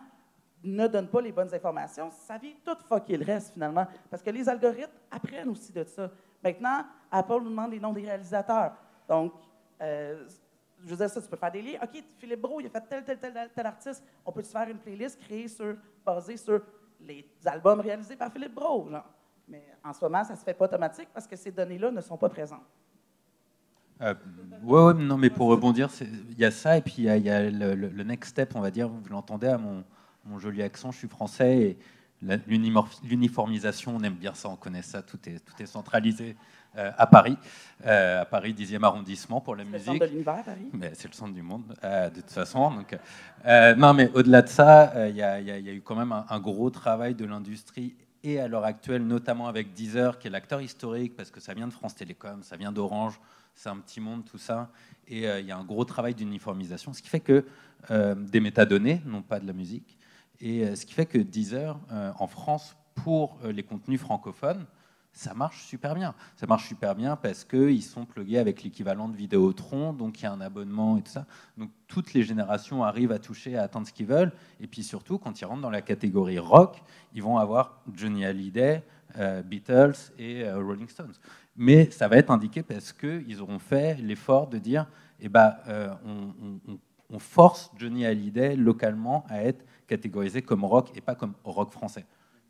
ne donne pas les bonnes informations, ça vient tout fucker le reste, finalement. Parce que les algorithmes apprennent aussi de ça. Maintenant, Apple nous demande les noms des réalisateurs. Donc, je veux dire, ça, tu peux faire des liens. OK, Philippe Brault, il a fait tel artiste. On peut-tu faire une playlist basée sur les albums réalisés par Philippe Brault, genre? Mais en ce moment, ça ne se fait pas automatique parce que ces données-là ne sont pas présentes. Ouais, non, mais pour rebondir, il y a ça, et puis il y a le next step, on va dire, vous l'entendez à mon joli accent, je suis français, et l'uniformisation, on aime bien ça, on connaît ça, tout est centralisé à Paris, 10e arrondissement pour la musique. C'est le centre de l'univers, Paris. Mais c'est le centre du monde, de toute façon. Donc, non, mais au-delà de ça, il y a eu quand même un gros travail de l'industrie, et à l'heure actuelle, notamment avec Deezer, qui est l'acteur historique, parce que ça vient de France Télécom, ça vient d'Orange, c'est un petit monde, tout ça. Et il y a un gros travail d'uniformisation, ce qui fait que des métadonnées, non pas de la musique, et ce qui fait que Deezer, en France, pour les contenus francophones, ça marche super bien. Ça marche super bien parce qu'ils sont plugués avec l'équivalent de Vidéotron, donc il y a un abonnement et tout ça. Donc toutes les générations arrivent à toucher, à atteindre ce qu'ils veulent. Et puis surtout, quand ils rentrent dans la catégorie rock, ils vont avoir Johnny Hallyday, Beatles et Rolling Stones. Mais ça va être indiqué parce qu'ils auront fait l'effort de dire on force Johnny Hallyday localement à être catégorisé comme rock et pas comme rock français,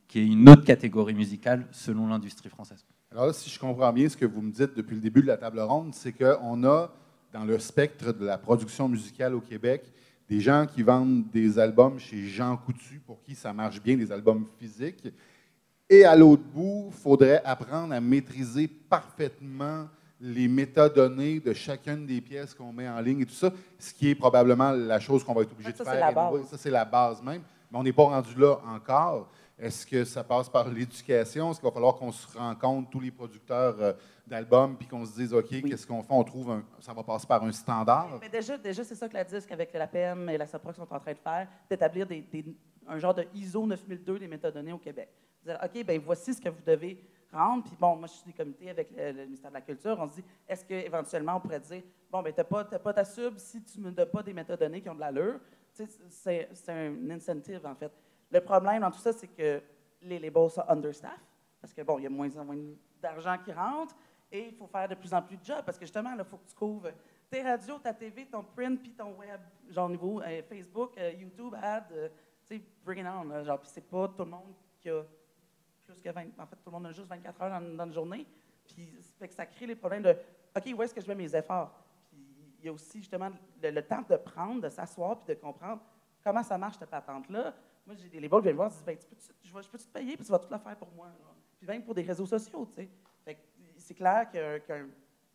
qui est une autre catégorie musicale selon l'industrie française. Alors là, si je comprends bien ce que vous me dites depuis le début de la table ronde, c'est qu'on a, dans le spectre de la production musicale au Québec, des gens qui vendent des albums chez Jean Coutu, pour qui ça marche bien, des albums physiques. Et à l'autre bout, il faudrait apprendre à maîtriser parfaitement les métadonnées de chacune des pièces qu'on met en ligne et tout ça, ce qui est probablement la chose qu'on va être obligé de faire. C'est la base. Ça, c'est la base même. Mais on n'est pas rendu là encore. Est-ce que ça passe par l'éducation? Est-ce qu'il va falloir qu'on se rencontre, tous les producteurs d'albums, puis qu'on se dise, OK, qu'est-ce qu'on fait? On trouve ça va passer par un standard? Mais déjà c'est ça que la disque avec la PM et la SAPROC sont en train de faire, d'établir un genre de ISO 9002 des métadonnées au Québec. Dire, OK, bien, voici ce que vous devez rendre. Puis bon, moi, je suis des comités avec le ministère de la Culture. On se dit, est-ce qu'éventuellement, on pourrait dire, bon, bien, tu n'as pas ta sub si tu ne me donnes pas des métadonnées qui ont de l'allure. Tu sais, c'est un incentive, en fait. Le problème dans tout ça, c'est que les labels sont understaffed, parce que, bon, il y a moins en moins d'argent qui rentre, et il faut faire de plus en plus de jobs, parce que justement, il faut que tu couvres tes radios, ta TV, ton print, puis ton web, genre au niveau Facebook, YouTube, ad, tu sais, bring it on, là, genre, puis c'est pas tout le monde qui a plus que 20, en fait, tout le monde a juste 24 heures dans une journée, puis fait que ça crée les problèmes de, OK, où est-ce que je mets mes efforts? Puis il y a aussi, justement, le temps de prendre, de s'asseoir, puis de comprendre comment ça marche, cette patente-là. Moi, j'ai des labels qui viennent me voir et disent, ben, je peux te payer, puis tu vas tout le faire pour moi. Là. Puis même pour des réseaux sociaux, tu sais. Fait que c'est clair qu'il y a un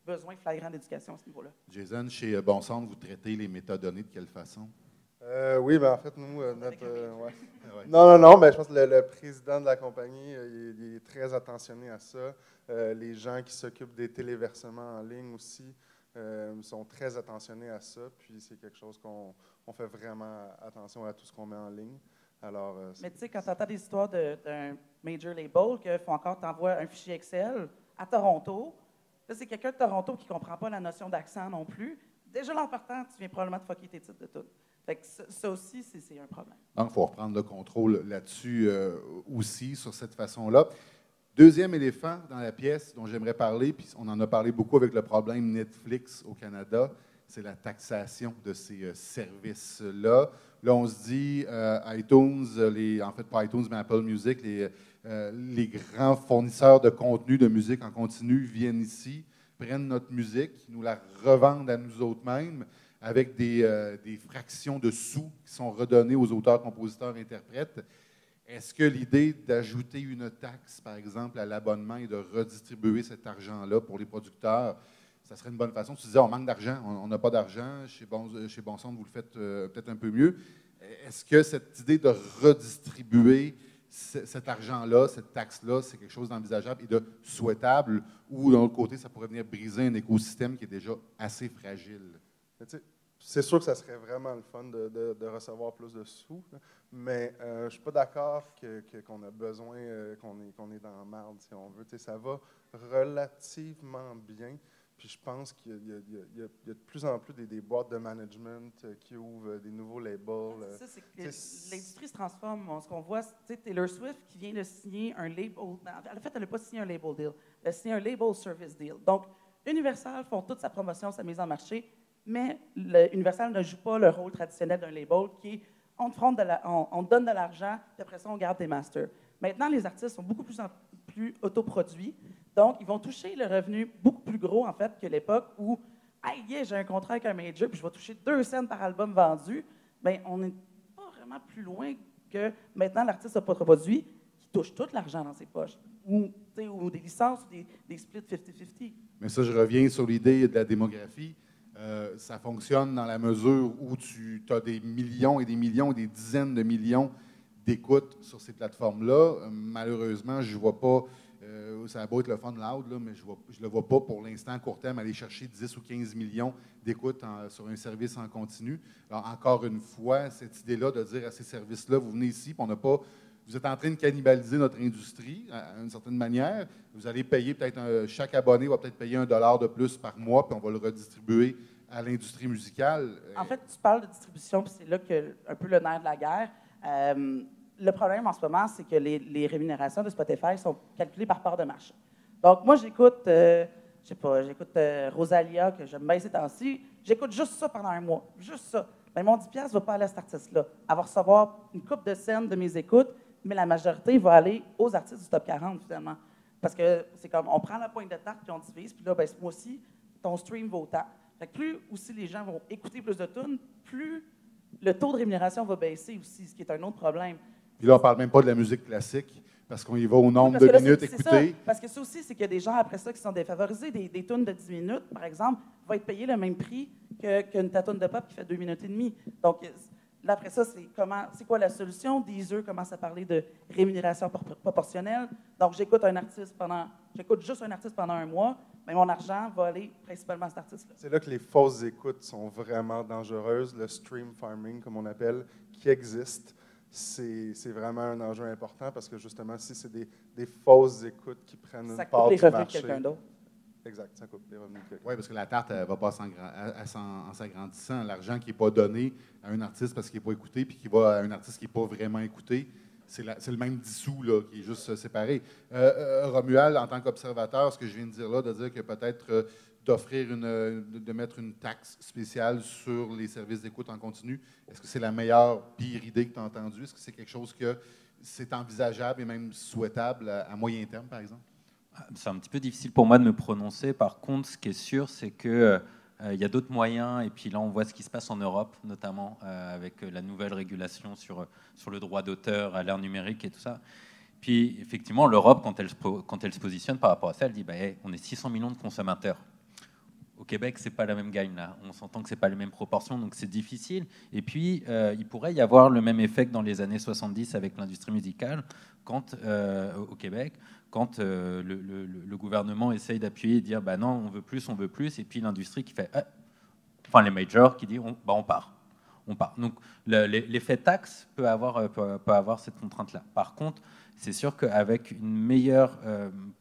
besoin flagrant d'éducation à ce niveau-là. Jason, chez Bon Centre, vous traitez les métadonnées de quelle façon? Oui, ben en fait, nous, notre... Ouais. Non, mais je pense que le président de la compagnie, il est très attentionné à ça. Les gens qui s'occupent des téléversements en ligne aussi sont très attentionnés à ça. Puis c'est quelque chose qu'on fait vraiment attention à tout ce qu'on met en ligne. Alors, mais tu sais, quand tu entends des histoires d'un major label, qu'il faut encore t'envoyer un fichier Excel à Toronto, là, c'est quelqu'un de Toronto qui ne comprend pas la notion d'accent non plus. Déjà, là, en partant, tu viens probablement de fucker tes titres de tout. Fait que ça aussi, c'est un problème. Donc, il faut reprendre le contrôle là-dessus aussi, sur cette façon-là. Deuxième éléphant dans la pièce dont j'aimerais parler, puis on en a parlé beaucoup avec le problème Netflix au Canada, c'est la taxation de ces services-là. Là, on se dit, iTunes, en fait pas iTunes, mais Apple Music, les grands fournisseurs de contenu de musique en continu viennent ici, prennent notre musique, nous la revendent à nous autres mêmes, avec des fractions de sous qui sont redonnées aux auteurs, compositeurs, interprètes. Est-ce que l'idée d'ajouter une taxe, par exemple, à l'abonnement et de redistribuer cet argent-là pour les producteurs, ça serait une bonne façon? Tu disais, on manque d'argent, on n'a pas d'argent. Chez Bon Centre, vous le faites peut-être un peu mieux. Est-ce que cette idée de redistribuer cet argent-là, cette taxe-là, c'est quelque chose d'envisageable et de souhaitable, ou d'un autre côté, ça pourrait venir briser un écosystème qui est déjà assez fragile? C'est sûr que ça serait vraiment le fun de recevoir plus de sous, mais je ne suis pas d'accord qu'on a besoin, qu'on est dans la marde, si on veut. Ça va relativement bien. Puis je pense qu'il y a de plus en plus des boîtes de management qui ouvrent des nouveaux labels. C'est ça, c'est que l'industrie se transforme. Ce qu'on voit, c'est Taylor Swift qui vient de signer un label. En fait, elle n'a pas signé un label deal. Elle a signé un label service deal. Donc, Universal font toute sa promotion, sa mise en marché, mais Universal ne joue pas le rôle traditionnel d'un label qui est on te donne de l'argent, puis après ça, on garde tes masters. Maintenant, les artistes sont beaucoup plus autoproduits. Donc, ils vont toucher le revenu beaucoup plus gros, en fait, que l'époque où, hey, yeah, j'ai un contrat avec un major, puis je vais toucher 2 cents par album vendu. Bien, on n'est pas vraiment plus loin que maintenant, l'artiste autoproduit qui touche tout l'argent dans ses poches. Ou des licences, ou des splits 50-50. Mais ça, je reviens sur l'idée de la démographie. Ça fonctionne dans la mesure où tu as des millions et des millions et des dizaines de millions d'écoutes sur ces plateformes-là. Malheureusement, je ne vois pas, ça a beau être le fun loud, là, mais je ne le vois pas pour l'instant à court terme aller chercher 10 ou 15 millions d'écoutes sur un service en continu. Alors, encore une fois, cette idée-là de dire à ces services-là, vous venez ici, puis on n'a pas... Vous êtes en train de cannibaliser notre industrie, d'une certaine manière. Vous allez payer peut-être, chaque abonné va peut-être payer $1 de plus par mois, puis on va le redistribuer à l'industrie musicale. En fait, tu parles de distribution, puis c'est là que un peu le nerf de la guerre. Le problème en ce moment, c'est que les rémunérations de Spotify sont calculées par part de marché. Donc, moi, j'écoute Rosalia, que j'aime bien ces temps-ci. J'écoute juste ça pendant un mois, juste ça. Bien, mon 10$ ne va pas aller à cet artiste-là. Elle va recevoir une coupe de scènes de mes écoutes, mais la majorité va aller aux artistes du top 40, finalement. Parce que c'est comme, on prend la pointe de tarte puis on divise, puis là, ben, moi aussi, ton stream vaut tant. Fait que plus aussi les gens vont écouter plus de tunes, plus le taux de rémunération va baisser aussi, ce qui est un autre problème. Puis là, on ne parle même pas de la musique classique, parce qu'on y va au nombre de minutes écoutées. Parce que ça aussi, c'est qu'il y a des gens après ça qui sont défavorisés. Des tunes de 10 minutes, par exemple, vont être payées le même prix qu'une tatoune de pop qui fait 2 minutes et demie. Donc, Là, après ça, c'est quoi la solution? Deezer commence à parler de rémunération proportionnelle. Donc, j'écoute juste un artiste pendant un mois, mais mon argent va aller principalement à cet artiste-là. C'est là que les fausses écoutes sont vraiment dangereuses. Le stream farming, comme on appelle, qui existe, c'est vraiment un enjeu important parce que justement, si c'est des fausses écoutes qui prennent une part du marché... Ça coupe les revenus de quelqu'un d'autre. Exact, ça coupe les revenus de quelqu'un. Oui, parce que la tarte, elle va pas en s'agrandissant. L'argent qui n'est pas donné à un artiste parce qu'il n'est pas écouté, puis qui va à un artiste qui n'est pas vraiment écouté, c'est le même dissous là, qui est juste séparé. Romuald, en tant qu'observateur, ce que je viens de dire là, de dire que peut-être de mettre une taxe spéciale sur les services d'écoute en continu, est-ce que c'est la meilleure pire idée que tu as entendue? Est-ce que c'est quelque chose que c'est envisageable et même souhaitable à moyen terme, par exemple? C'est un petit peu difficile pour moi de me prononcer. Par contre, ce qui est sûr, c'est qu'il y a d'autres moyens. Et puis là, on voit ce qui se passe en Europe, notamment avec la nouvelle régulation sur le droit d'auteur à l'ère numérique et tout ça. Puis, effectivement, l'Europe, quand elle se positionne par rapport à ça, elle dit on est 600 millions de consommateurs. Au Québec, c'est pas la même game là. On s'entend que c'est pas les mêmes proportions, donc c'est difficile. Et puis, il pourrait y avoir le même effet que dans les années 70 avec l'industrie musicale, au Québec, quand le gouvernement essaye d'appuyer et de dire non, on veut plus, et puis l'industrie qui fait, les majors qui disent on part. Donc l'effet taxe peut avoir cette contrainte-là. Par contre, c'est sûr qu'avec une meilleure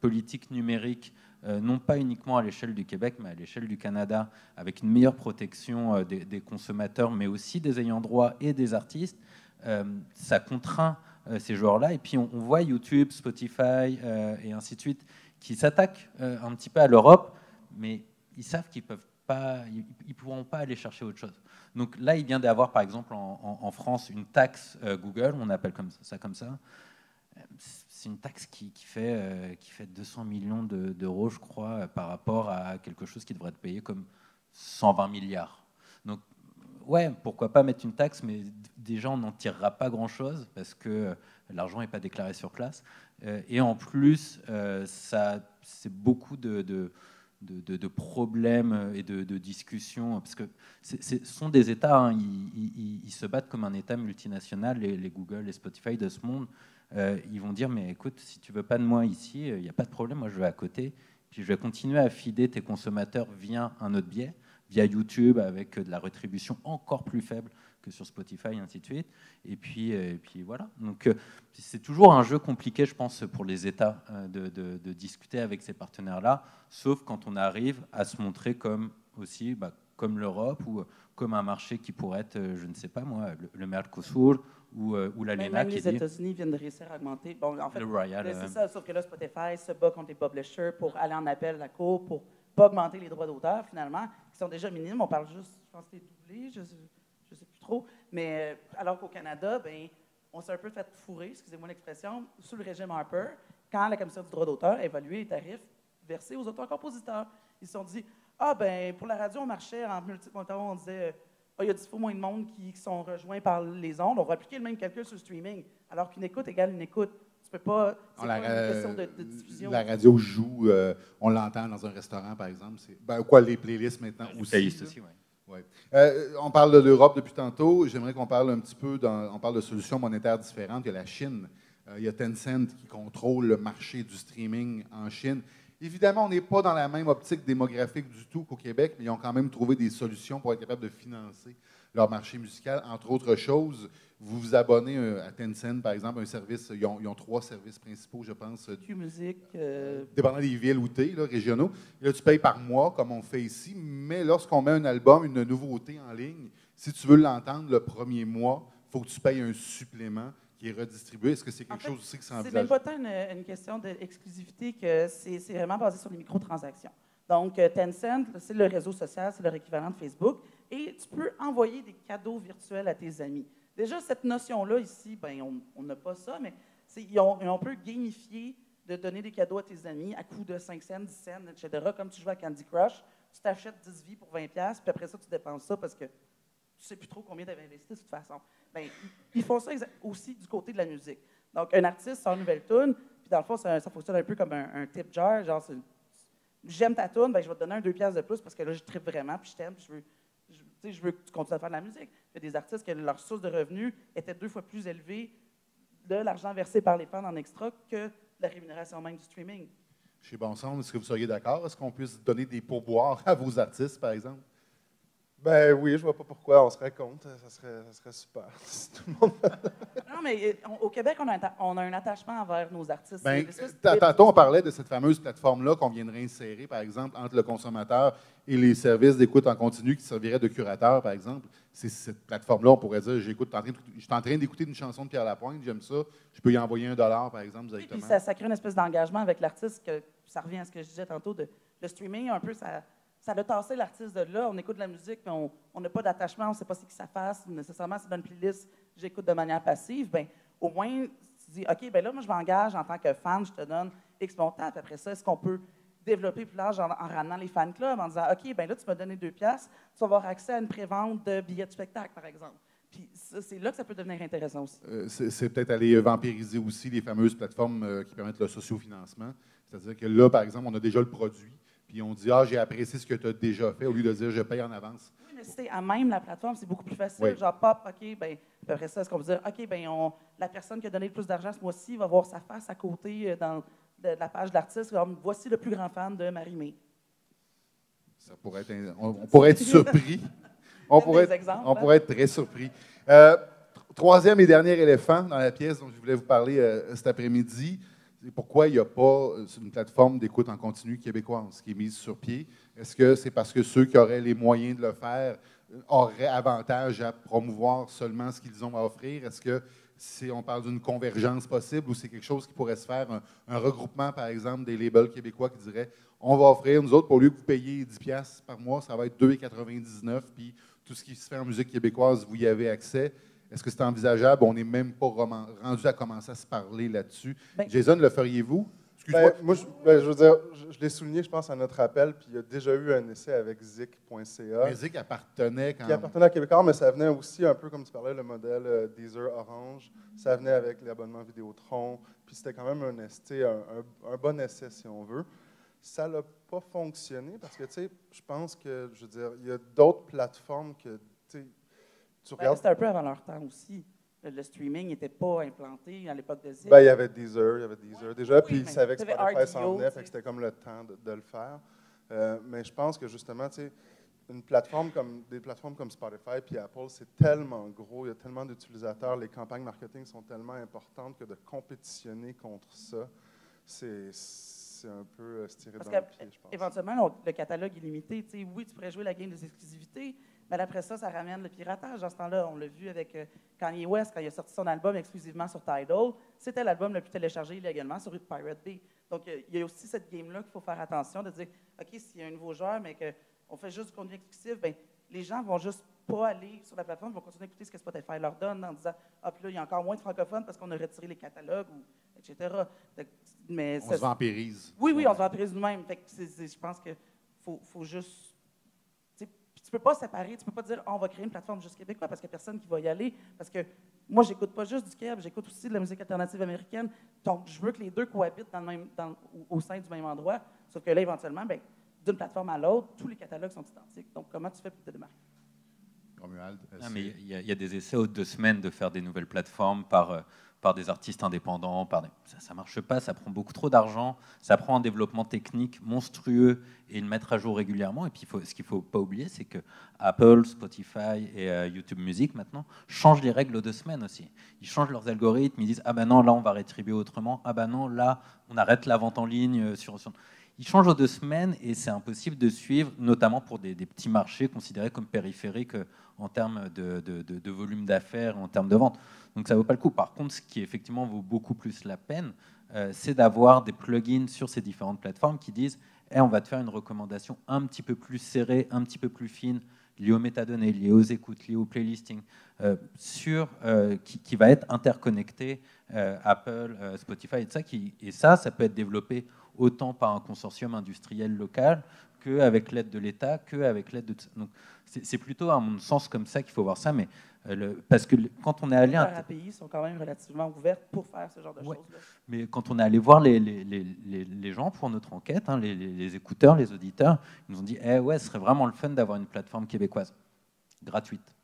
politique numérique, non pas uniquement à l'échelle du Québec, mais à l'échelle du Canada, avec une meilleure protection des consommateurs, mais aussi des ayants droit et des artistes, ça contraint ces joueurs-là. Et puis on voit YouTube, Spotify et ainsi de suite qui s'attaquent un petit peu à l'Europe, mais ils savent qu'ils ne pourront pas aller chercher autre chose. Donc là, il vient d'avoir, par exemple, en France, une taxe Google, on appelle ça comme ça. C'est une taxe qui fait 200 millions d'euros, je crois, par rapport à quelque chose qui devrait être payé comme 120 milliards. Donc, ouais, pourquoi pas mettre une taxe, mais déjà, on n'en tirera pas grand-chose parce que l'argent n'est pas déclaré sur place. Et en plus, c'est beaucoup de problèmes et de discussions, parce que ce sont des États, hein, ils se battent comme un État multinational, les Google, les Spotify de ce monde. Ils vont dire, mais écoute, si tu veux pas de moi ici, il n'y a pas de problème, moi je vais à côté, puis je vais continuer à feeder tes consommateurs via un autre biais, via YouTube, avec de la rétribution encore plus faible que sur Spotify, et ainsi de suite. Et puis voilà. Donc c'est toujours un jeu compliqué, je pense, pour les États de discuter avec ces partenaires-là, sauf quand on arrive à se montrer comme aussi, comme l'Europe ou comme un marché qui pourrait être, je ne sais pas moi, le Mercosur ou l'ALENA. Même les États-Unis viennent de réussir à augmenter. Bon, en fait, le Royal. C'est ça, sauf que là, Spotify se bat contre les publishers pour aller en appel à la Cour, pour ne pas augmenter les droits d'auteur, finalement, qui sont déjà minimes. On parle juste, je pense que c'est doublé, je ne sais plus trop. Mais alors qu'au Canada, on s'est un peu fait fourrer, excusez-moi l'expression, sous le régime Harper, quand la Commission du droit d'auteur a évalué les tarifs versés aux auteurs-compositeurs. Ils se sont dit, pour la radio, on marchait en multi-montant, on disait, il y a 10 fois moins de monde qui sont rejoints par les ondes. On va appliquer le même calcul sur le streaming, alors qu'une écoute égale une écoute. Tu peux pas. C'est pas une question de diffusion. La radio joue, on l'entend dans un restaurant, par exemple. Les playlists maintenant aussi. Les playlists aussi, oui. Ouais. On parle de l'Europe depuis tantôt. J'aimerais qu'on parle un petit peu, on parle de solutions monétaires différentes. Il y a la Chine. Il y a Tencent qui contrôle le marché du streaming en Chine. Évidemment, on n'est pas dans la même optique démographique du tout qu'au Québec, mais ils ont quand même trouvé des solutions pour être capables de financer leur marché musical. Entre autres choses, vous vous abonnez à Tencent, par exemple, un service, ils ont 3 services principaux, je pense. Q-Music. Dépendant des villes où tu es, régionaux. Et là, tu payes par mois, comme on fait ici, mais lorsqu'on met un album, une nouveauté en ligne, si tu veux l'entendre le premier mois, il faut que tu payes un supplément qui est redistribué. Est-ce que c'est quelque chose aussi que ça envisage? C'est même pas tant une question d'exclusivité que c'est vraiment basé sur les microtransactions. Donc, Tencent, c'est le réseau social, c'est leur équivalent de Facebook, et tu peux envoyer des cadeaux virtuels à tes amis. Déjà, cette notion-là, ici, on n'a pas ça, mais on peut gamifier de donner des cadeaux à tes amis à coût de 5 cents, 10 cents, etc. Comme tu joues à Candy Crush, tu t'achètes 10 vies pour 20$, puis après ça, tu dépenses ça parce que tu ne sais plus trop combien tu avais investi de toute façon. Ils font ça aussi du côté de la musique. Donc, un artiste sort une nouvelle tune, puis dans le fond, ça fonctionne un peu comme un tip jar, genre, j'aime ta tune, je vais te donner un 2$ de plus parce que là, je trippe vraiment, puis je t'aime, puis je veux que tu continues à faire de la musique. Il y a des artistes que leur source de revenus était 2 fois plus élevée de l'argent versé par les fans en extra que la rémunération même du streaming. Chez Bon Son, est-ce que vous seriez d'accord? Est-ce qu'on puisse donner des pourboires à vos artistes, par exemple? Ben oui, je vois pas pourquoi on serait contre. Ça serait super. Si tout le monde... Non, mais au Québec, on a un attachement envers nos artistes. Ben, tantôt, on parlait de cette fameuse plateforme-là qu'on viendrait insérer, par exemple, entre le consommateur et les services d'écoute en continu qui serviraient de curateur, par exemple. C'est cette plateforme-là, on pourrait dire, je suis en train d'écouter une chanson de Pierre Lapointe, j'aime ça, je peux y envoyer $1, par exemple, directement. Puis ça crée une espèce d'engagement avec l'artiste, que ça revient à ce que je disais tantôt, le streaming, un peu, ça a tassé l'artiste de là. On écoute de la musique, mais on n'a pas d'attachement, on ne sait pas ce qui ça fasse. Nécessairement, c'est dans une playlist, j'écoute de manière passive. Bien, au moins, tu dis, OK, bien là, moi, je m'engage en tant que fan, je te donne X montant. Puis après ça, est-ce qu'on peut développer plus large en ramenant les fan clubs, en disant, OK, bien là, tu m'as donné 2$, tu vas avoir accès à une prévente de billets de spectacle, par exemple. Puis c'est là que ça peut devenir intéressant aussi. C'est peut-être aller vampiriser aussi les fameuses plateformes qui permettent le sociofinancement. C'est-à-dire que là, par exemple, on a déjà le produit. Puis on dit, j'ai apprécié ce que tu as déjà fait, au lieu de dire, je paye en avance. Oui, mais c'est à même la plateforme, c'est beaucoup plus facile. Oui. Genre, pop, OK, bien, après ça, est-ce qu'on veut dire, OK, bien, la personne qui a donné le plus d'argent ce mois-ci va voir sa face à côté dans la page de l'artiste. Voici le plus grand fan de Marie-Mé. Ça pourrait être, on pourrait être surpris. On pourrait être très surpris. Troisième et dernier éléphant dans la pièce dont je voulais vous parler cet après-midi. Pourquoi il n'y a pas une plateforme d'écoute en continu québécoise qui est mise sur pied? Est-ce que c'est parce que ceux qui auraient les moyens de le faire auraient avantage à promouvoir seulement ce qu'ils ont à offrir? Est-ce que si on parle d'une convergence possible ou c'est quelque chose qui pourrait se faire, un regroupement, par exemple, des labels québécois qui diraient on va offrir, nous autres, pour lieu que vous payiez 10$ par mois, ça va être 2,99$, puis tout ce qui se fait en musique québécoise, vous y avez accès. Est-ce que c'est envisageable? On n'est même pas rendu à commencer à se parler là-dessus. Ben, Jason, le feriez-vous? Excuse-moi. Moi, je veux dire, je l'ai souligné, je pense, à notre appel, puis il y a déjà eu un essai avec Zik.ca. Mais Zik appartenait quand Qui appartenait à Québécois, mais ça venait aussi un peu, comme tu parlais, le modèle Deezer Orange. Ça venait avec l'abonnement Vidéotron, puis c'était quand même un bon essai, si on veut. Ça n'a pas fonctionné parce que, tu sais, je pense que, je veux dire, il y a d'autres plateformes que, tu sais, c'était un peu avant leur temps aussi. Le streaming n'était pas implanté à l'époque de Zik. Ben, il y avait Deezer déjà, puis ils savaient que t'avais Spotify s'en RDO, venait, fait que c'était comme le temps de le faire. Mais je pense que justement, tu sais, des plateformes comme Spotify puis Apple, c'est tellement gros, il y a tellement d'utilisateurs, les campagnes marketing sont tellement importantes que de compétitionner contre ça, c'est un peu se tirer dans le pied, je pense. Éventuellement, le catalogue est limité. Tu sais, oui, tu pourrais jouer la game des exclusivités, mais après ça ramène le piratage. Dans ce temps-là, on l'a vu avec Kanye West, quand il a sorti son album exclusivement sur Tidal, c'était l'album le plus téléchargé illégalement sur Pirate Bay. Donc, il y a aussi cette game-là qu'il faut faire attention, de dire, OK, s'il y a un nouveau joueur, mais qu'on fait juste du contenu exclusif, bien, les gens vont juste pas aller sur la plateforme, ils vont continuer à écouter ce que Spotify leur donne en disant, puis là, il y a encore moins de francophones parce qu'on a retiré les catalogues, etc. Mais on se vampirise. Oui, on se vampirise nous-mêmes. Je pense qu'il faut juste... Tu peux pas séparer, tu peux pas dire on va créer une plateforme juste québécois parce qu'il n'y a personne qui va y aller. Parce que moi, j'écoute pas juste du Québec, j'écoute aussi de la musique alternative américaine. Donc, je veux que les deux cohabitent au sein du même endroit. Sauf que là, éventuellement, d'une plateforme à l'autre, tous les catalogues sont identiques. Donc, comment tu fais pour te démarquer? Mais il y a des essais aux 2 semaines de faire des nouvelles plateformes par des artistes indépendants. Ça ne marche pas, ça prend beaucoup trop d'argent, ça prend un développement technique monstrueux et le mettre à jour régulièrement. Et puis, ce qu'il ne faut pas oublier, c'est que Apple, Spotify et YouTube Music, maintenant, changent les règles aux 2 semaines aussi. Ils changent leurs algorithmes, ils disent « Ah ben non, là, on va rétribuer autrement. Ah ben non, là, on arrête la vente en ligne. » Ils changent aux 2 semaines et c'est impossible de suivre, notamment pour des petits marchés considérés comme périphériques en termes de volume d'affaires, en termes de vente. Donc ça ne vaut pas le coup. Par contre, ce qui effectivement vaut beaucoup plus la peine, c'est d'avoir des plugins sur ces différentes plateformes qui disent on va te faire une recommandation un petit peu plus serrée, un petit peu plus fine, liée aux métadonnées, liée aux écoutes, liée au playlisting, qui va être interconnecté Apple, Spotify et ça peut être développé autant par un consortium industriel local qu'avec l'aide de l'État, qu'avec l'aide de... Donc, c'est plutôt, à mon sens, comme ça qu'il faut voir ça, mais parce que quand on est allé... Les API sont quand même relativement ouvertes pour faire ce genre de choses. Mais quand on est allé voir les gens pour notre enquête, les écouteurs, les auditeurs, ils nous ont dit ce serait vraiment le fun d'avoir une plateforme québécoise, gratuite.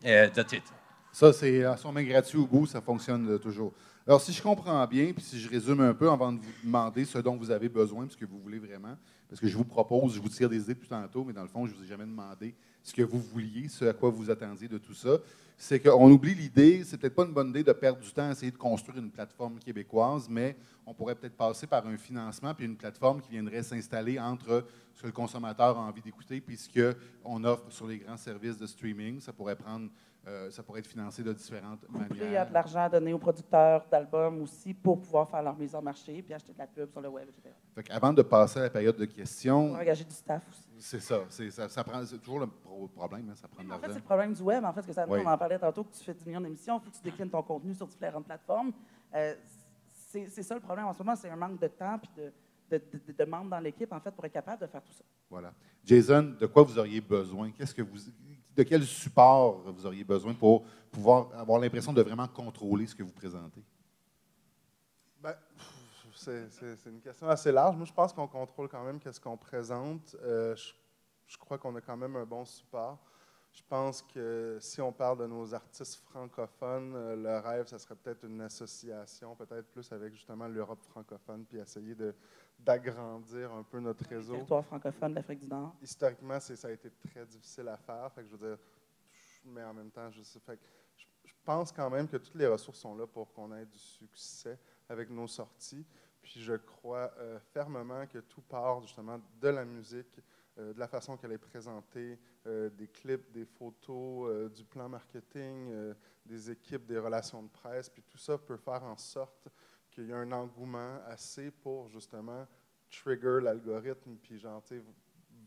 That's it. Ça, c'est si on met gratuit au bout, ça fonctionne toujours. Alors, si je comprends bien, puis si je résume un peu avant de vous demander ce dont vous avez besoin, ce que vous voulez vraiment, parce que je vous propose, je vous tire des idées depuis tantôt, mais dans le fond, je ne vous ai jamais demandé ce que vous vouliez, ce à quoi vous attendiez de tout ça, c'est qu'on oublie l'idée, c'est peut-être pas une bonne idée de perdre du temps à essayer de construire une plateforme québécoise, mais on pourrait peut-être passer par un financement puis une plateforme qui viendrait s'installer entre ce que le consommateur a envie d'écouter puis ce qu'on offre sur les grands services de streaming. Ça pourrait être financé de différentes manières. Il y a de l'argent à donner aux producteurs d'albums aussi pour pouvoir faire leur mise en marché puis acheter de la pub sur le web, etc. Avant de passer à la période de questions, Pour engager du staff aussi. c'est ça. C'est toujours le problème, hein, ça prend de En l'argent. fait, c'est le problème du web. En fait, Oui. on en parlait tantôt, que tu fais 10 millions d'émissions, il faut que tu déclines ton contenu sur différentes plateformes. C'est ça le problème en ce moment, c'est un manque de temps et de membres dans l'équipe, en fait, pour être capable de faire tout ça. Voilà. Jason, de quoi vous auriez besoin? De quel support vous auriez besoin pour pouvoir avoir l'impression de vraiment contrôler ce que vous présentez? Ben, c'est une question assez large. Moi, je pense qu'on contrôle quand même ce qu'on présente. Je crois qu'on a quand même un bon support. Je pense que si on parle de nos artistes francophones, le rêve, ça serait peut-être une association, peut-être plus avec justement l'Europe francophone, puis essayer d'agrandir un peu notre réseau. Le territoire francophone de l'Afrique du Nord. Historiquement, ça a été très difficile à faire. Fait que je veux dire, mais en même temps, je pense quand même que toutes les ressources sont là pour qu'on ait du succès avec nos sorties. Puis je crois fermement que tout part justement de la musique, de la façon qu'elle est présentée, des clips, des photos, du plan marketing, des équipes, des relations de presse. Puis tout ça peut faire en sorte qu'il y a un engouement assez pour justement trigger l'algorithme, puis genre, tu sais,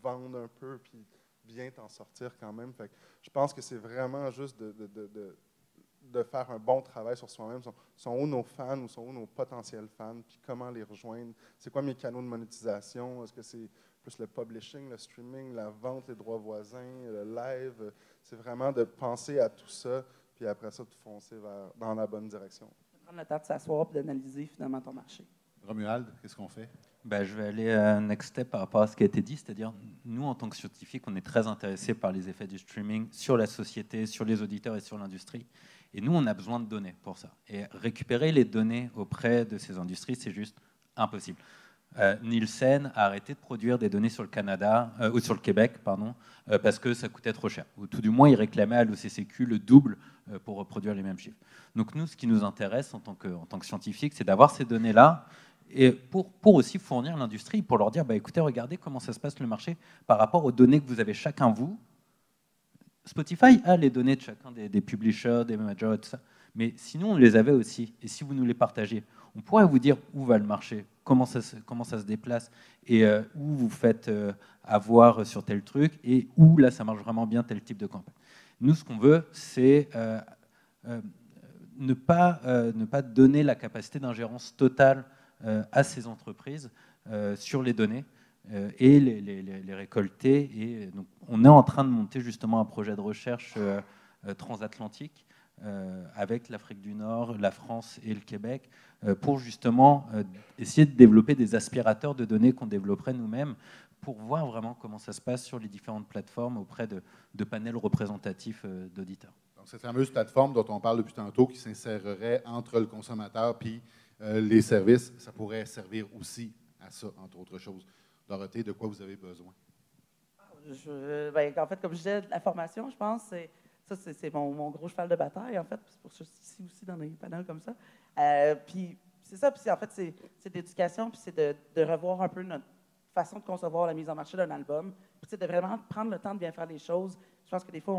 vendre un peu, puis bien t'en sortir quand même. Fait que je pense que c'est vraiment juste de faire un bon travail sur soi-même. Sont où nos fans ou sont où nos potentiels fans, puis comment les rejoindre? C'est quoi mes canaux de monétisation? Est-ce que c'est plus le publishing, le streaming, la vente, les droits voisins, le live? C'est vraiment de penser à tout ça, puis après ça, de foncer dans la bonne direction. Prendre le temps de s'asseoir et d'analyser finalement ton marché. Romuald, qu'est-ce qu'on fait? Je vais aller next step par rapport à ce qui a été dit, c'est-à-dire nous, en tant que scientifiques, on est très intéressés par les effets du streaming sur la société, sur les auditeurs et sur l'industrie. Et nous, on a besoin de données pour ça. Et récupérer les données auprès de ces industries, c'est juste impossible. Nielsen a arrêté de produire des données sur le Canada, ou sur le Québec, pardon, parce que ça coûtait trop cher. Ou tout du moins, il réclamait à l'OCCQ le double pour reproduire les mêmes chiffres. Donc nous, ce qui nous intéresse en tant que scientifiques, c'est d'avoir ces données-là, et pour aussi fournir l'industrie, pour leur dire, écoutez, regardez comment ça se passe le marché par rapport aux données que vous avez chacun, vous. Spotify a les données de chacun des publishers, des managers, et tout ça. Mais sinon, on les avait aussi. Et si vous nous les partagez, on pourrait vous dire où va le marché, comment ça se déplace, et où vous faites avoir sur tel truc, et où, là, ça marche vraiment bien, tel type de campagne. Nous, ce qu'on veut, c'est ne pas donner la capacité d'ingérence totale à ces entreprises sur les données et les récolter. Et donc, on est en train de monter justement un projet de recherche transatlantique avec l'Afrique du Nord, la France et le Québec pour justement essayer de développer des aspirateurs de données qu'on développerait nous-mêmes pour voir vraiment comment ça se passe sur les différentes plateformes auprès de panels représentatifs d'auditeurs. Donc, cette fameuse plateforme dont on parle depuis tantôt qui s'insérerait entre le consommateur puis les services, ça pourrait servir aussi à ça, entre autres choses. Dorothée, de quoi vous avez besoin? En fait, comme je disais, la formation, je pense, c'est mon gros cheval de bataille, en fait. C'est pour ça que je suis ici aussi dans des panels comme ça. Puis c'est ça, puis en fait, c'est d'éducation, puis c'est de revoir un peu notre façon de concevoir la mise en marché d'un album, puis c'est de vraiment prendre le temps de bien faire les choses. Je pense que des fois,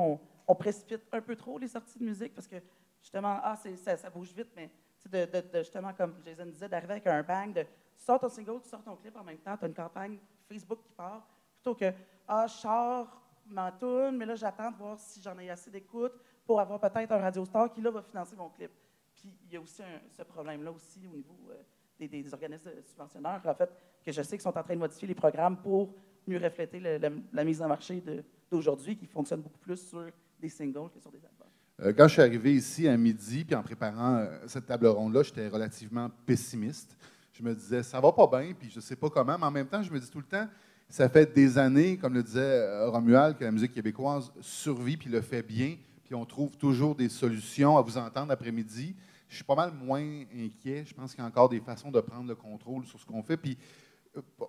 on précipite un peu trop les sorties de musique parce que, justement, ça bouge vite, mais de justement, comme Jason disait, d'arriver avec un bang, tu sors ton single, tu sors ton clip en même temps, tu as une campagne Facebook qui part, plutôt que je sors ma toune, mais là, j'attends de voir si j'en ai assez d'écoute pour avoir peut-être un Radio Star qui, là, va financer mon clip. Puis, il y a aussi ce problème-là aussi au niveau des organismes subventionnaires, en fait, que je sais qu'ils sont en train de modifier les programmes pour mieux refléter la mise en marché d'aujourd'hui, qui fonctionne beaucoup plus sur des singles que sur des albums. Quand je suis arrivé ici à midi, puis en préparant cette table ronde-là, j'étais relativement pessimiste. Je me disais, ça va pas bien, puis je ne sais pas comment, mais en même temps, je me dis tout le temps, ça fait des années, comme le disait Romuald, que la musique québécoise survit, puis le fait bien, puis puis on trouve toujours des solutions. À vous entendre après-midi, je suis pas mal moins inquiet. Je pense qu'il y a encore des façons de prendre le contrôle sur ce qu'on fait. Puis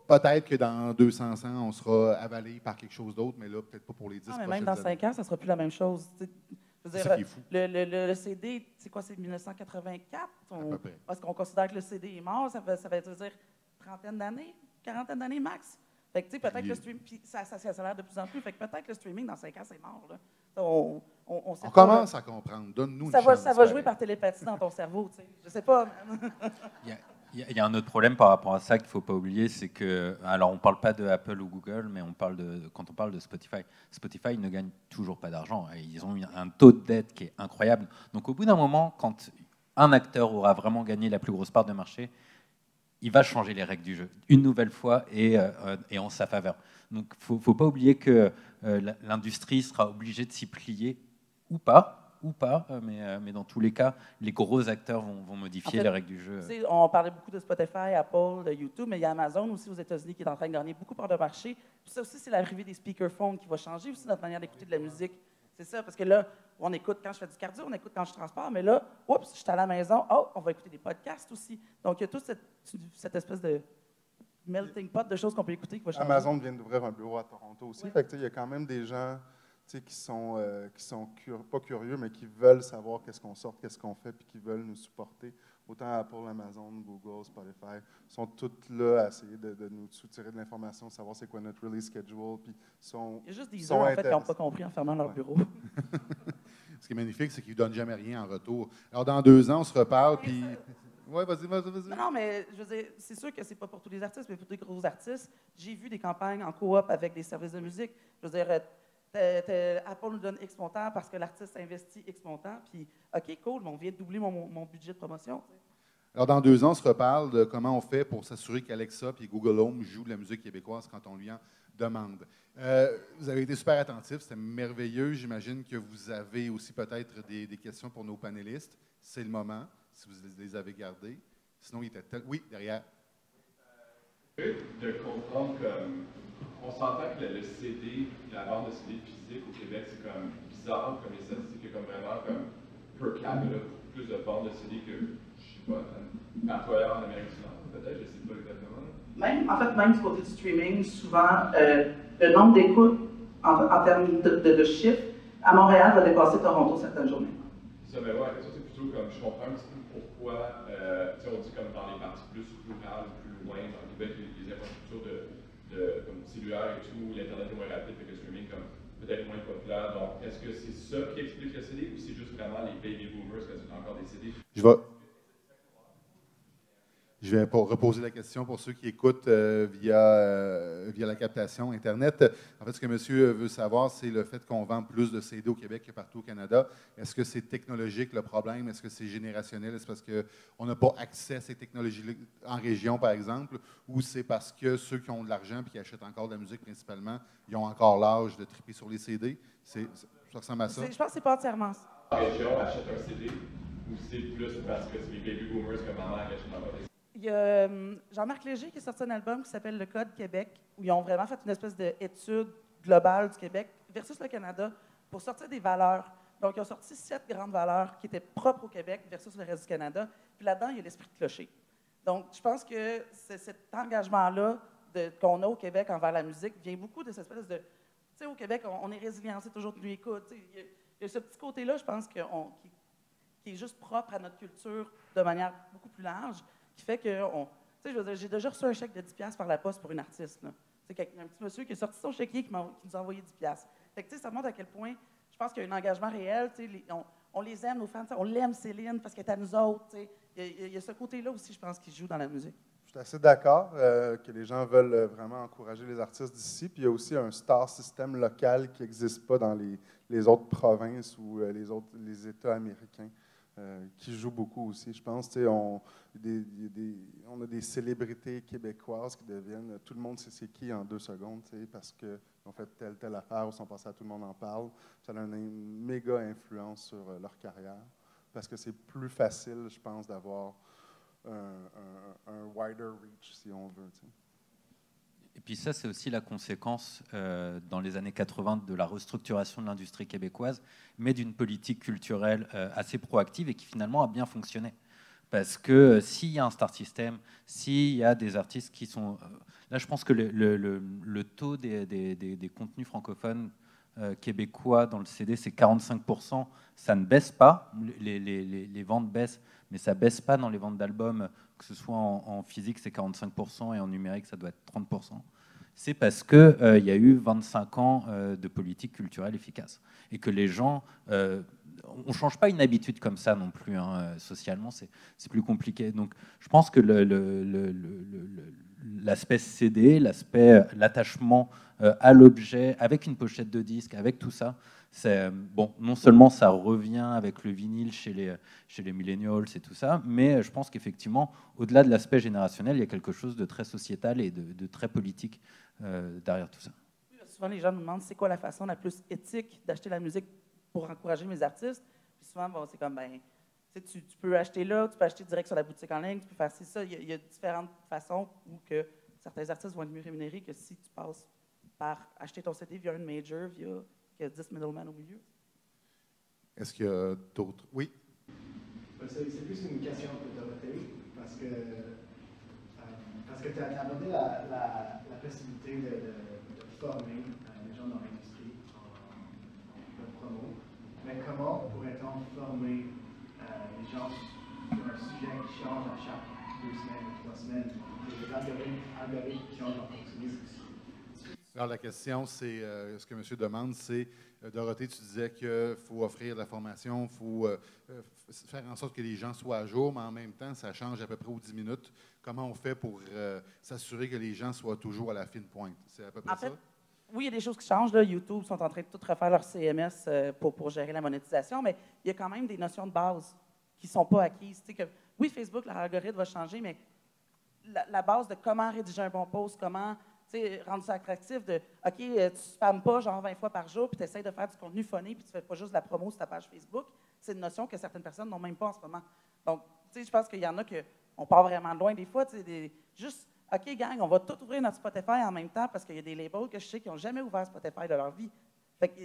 peut-être que dans 200 ans, on sera avalé par quelque chose d'autre, mais là, peut-être pas pour les 10 Ah, mais prochaines même dans années. 5 ans, ça ne sera plus la même chose. Je veux C'est dire, ça qui est fou. le CD, c'est quoi, c'est 1984? À peu près. Parce qu'on considère que le CD est mort, ça veut dire trentaine d'années, quarantaine d'années max. Fait que, tu sais, peut-être que le streaming, puis ça a l'air de plus en plus, fait que peut-être que le streaming, dans 5 ans, c'est mort. Là. On sait On pas, commence à comprendre. Donne-nous une ça chance. va jouer par télépathie dans ton cerveau, tu sais. Je sais pas. Il y a un autre problème par rapport à ça qu'il ne faut pas oublier, c'est que, alors on ne parle pas de Apple ou Google, mais quand on parle de Spotify, Spotify ne gagne toujours pas d'argent. Ils ont un taux de dette qui est incroyable. Donc au bout d'un moment, quand un acteur aura vraiment gagné la plus grosse part de marché, il va changer les règles du jeu une nouvelle fois et en sa faveur. Donc il ne faut pas oublier que l'industrie sera obligée de s'y plier ou pas, mais dans tous les cas, les gros acteurs vont modifier En fait, les règles du jeu. On parlait beaucoup de Spotify, Apple, de YouTube, mais il y a Amazon aussi aux États-Unis qui est en train de gagner beaucoup par de marché. Puis ça aussi, c'est l'arrivée des speakerphones qui va changer aussi notre manière d'écouter de la musique. C'est ça, parce que là, on écoute quand je fais du cardio, on écoute quand je transporte, mais là, oups, je suis à la maison, on va écouter des podcasts aussi. Donc, il y a toute cette espèce de melting pot de choses qu'on peut écouter qui va changer. Amazon vient d'ouvrir un bureau à Toronto aussi. Oui. Fait que, il y a quand même des gens qui sont pas curieux, mais qui veulent savoir qu'est-ce qu'on sort, qu'est-ce qu'on fait, puis qui veulent nous supporter. Autant Apple, Amazon, Google, Spotify, sont toutes là à essayer de nous soutirer de l'information, savoir c'est quoi notre release schedule. Puis Il y a juste des sont gens, en fait, qui n'ont intéressés. pas compris en fermant leur bureau. Ce qui est magnifique, c'est qu'ils ne donnent jamais rien en retour. Alors, dans 2 ans, on se reparle, puis... Oui, vas-y. Non, mais je veux dire, c'est sûr que c'est pas pour tous les artistes, mais pour des gros artistes. J'ai vu des campagnes en coop avec des services de musique. Je veux dire, Apple nous donne X montant parce que l'artiste investit X montant, puis OK, cool, mais on vient de doubler mon budget de promotion. Tu sais. Alors, dans 2 ans, on se reparle de comment on fait pour s'assurer qu'Alexa et Google Home jouent de la musique québécoise quand on lui en demande. Vous avez été super attentifs, c'était merveilleux. J'imagine que vous avez aussi peut-être des questions pour nos panélistes. C'est le moment, si vous les avez gardées. Sinon, il était Oui, derrière. De comprendre comme... On s'entend que le CD, la vente de CD physique au Québec, c'est comme bizarre, comme les statistiques, comme vraiment comme per capita, plus de ventes de CD que, je sais pas, partout ailleurs en Amérique du Nord, peut-être, je sais pas exactement. Même du côté du streaming, souvent, le nombre d'écoutes en termes de chiffres, à Montréal, va dépasser Toronto certaines journées. Ça, mais ouais, la question, c'est plutôt comme, je comprends un petit peu pourquoi, on dit comme dans les parties plus rurales, plus loin, dans le Québec, les infrastructures comme cellulaire et tout, l'Internet est moins rapide, fait que le streaming comme peut-être moins populaire. Donc, est-ce que c'est ça qui explique le CD ou c'est juste vraiment les baby boomers, parce que c'est encore des CD? Je vais reposer la question pour ceux qui écoutent via la captation Internet. En fait, ce que monsieur veut savoir, c'est le fait qu'on vend plus de CD au Québec que partout au Canada. Est-ce que c'est technologique le problème? Est-ce que c'est générationnel? Est-ce parce qu'on n'a pas accès à ces technologies en région, par exemple? Ou c'est parce que ceux qui ont de l'argent et qui achètent encore de la musique principalement, ils ont encore l'âge de triper sur les CD? Ça ressemble à ça? Je pense que c'est pas entièrement ça. La région achète un CD ou c'est plus parce que c'est les baby boomers comme maman qui achètent encore des CD? Il y a Jean-Marc Léger qui a sorti un album qui s'appelle Le Code Québec, où ils ont vraiment fait une espèce d'étude globale du Québec versus le Canada pour sortir des valeurs. Donc, ils ont sorti 7 grandes valeurs qui étaient propres au Québec versus le reste du Canada. Puis là-dedans, il y a l'esprit de clocher. Donc, je pense que cet engagement-là qu'on a au Québec envers la musique vient beaucoup de cette espèce de... Tu sais, au Québec, on est résilient, c'est toujours tenu écoute. Il y a ce petit côté-là, je pense, qui est juste propre à notre culture de manière beaucoup plus large, qui fait que, tu sais, j'ai déjà reçu un chèque de 10$ par la poste pour une artiste. C'est un petit monsieur qui a sorti son chéquier qui nous a envoyé 10$. Fait que, tu sais, ça montre à quel point, je pense qu'il y a un engagement réel. Tu sais, on les aime, nos fans. On l'aime, Céline, parce qu'elle est à nous autres. Tu sais. Il y a ce côté-là aussi, je pense, qui joue dans la musique. Je suis assez d'accord que les gens veulent vraiment encourager les artistes d'ici. Puis il y a aussi un star system local qui n'existe pas dans les autres provinces ou les États américains. Qui jouent beaucoup aussi. Je pense, on a des célébrités québécoises qui deviennent, tout le monde sait c'est qui en 2 secondes, parce qu'ils ont fait telle affaire ou sont passés à tout le monde en parle. Ça a une méga influence sur leur carrière, parce que c'est plus facile, je pense, d'avoir un wider reach, si on veut. Et puis ça, c'est aussi la conséquence, dans les années 80, de la restructuration de l'industrie québécoise, mais d'une politique culturelle assez proactive et qui finalement a bien fonctionné. Parce que s'il y a un star system, s'il y a des artistes qui sont... là, je pense que le taux des contenus francophones québécois dans le CD, c'est 45%. Ça ne baisse pas, les ventes baissent, mais ça ne baisse pas dans les ventes d'albums, que ce soit en physique, c'est 45%, et en numérique, ça doit être 30%. C'est parce qu'il y a eu 25 ans de politique culturelle efficace. Et que les gens... on ne change pas une habitude comme ça non plus, hein, socialement, c'est plus compliqué. Donc, je pense que l'aspect CD, l'attachement à l'objet, avec une pochette de disque, avec tout ça, bon, non seulement ça revient avec le vinyle chez les millennials et tout ça, mais je pense qu'effectivement, au-delà de l'aspect générationnel, il y a quelque chose de très sociétal et de très politique derrière tout ça. Souvent, les gens nous demandent c'est quoi la façon la plus éthique d'acheter la musique pour encourager mes artistes. Puis souvent, bon, c'est comme, tu peux acheter là, tu peux acheter direct sur la boutique en ligne, tu peux faire ça. Il y a différentes façons où que certains artistes vont être mieux rémunérés que si tu passes par acheter ton CD via une major, via 10 middlemen au milieu. Est-ce qu'il y a d'autres? Oui? C'est plus une question d'autorité, parce que tu as abordé la possibilité de former les gens dans l'industrie en promo. Mais comment pourrait-on former les gens sur un sujet qui change à chaque 2 semaines ou 3 semaines? Les algorithmes qui changent en continu. Alors, la question, c'est ce que M. demande, c'est, Dorothée, tu disais qu'il faut offrir de la formation, il faut faire en sorte que les gens soient à jour, mais en même temps, ça change à peu près aux 10 minutes. Comment on fait pour s'assurer que les gens soient toujours à la fine pointe? C'est à peu près ça? Oui, il y a des choses qui changent. Là. YouTube sont en train de tout refaire leur CMS pour gérer la monétisation, mais il y a quand même des notions de base qui ne sont pas acquises. Oui, Facebook, leur algorithme va changer, mais la base de comment rédiger un bon post, comment rendre ça attractif, de OK, tu spammes pas genre 20 fois par jour, puis tu essaies de faire du contenu funny, puis tu fais pas juste de la promo sur ta page Facebook, c'est une notion que certaines personnes n'ont même pas en ce moment. Donc, je pense qu'il y en a qu'on part vraiment loin des fois, juste OK, gang, on va tout ouvrir notre Spotify en même temps parce qu'il y a des labels que je sais qui n'ont jamais ouvert Spotify de leur vie. Fait que,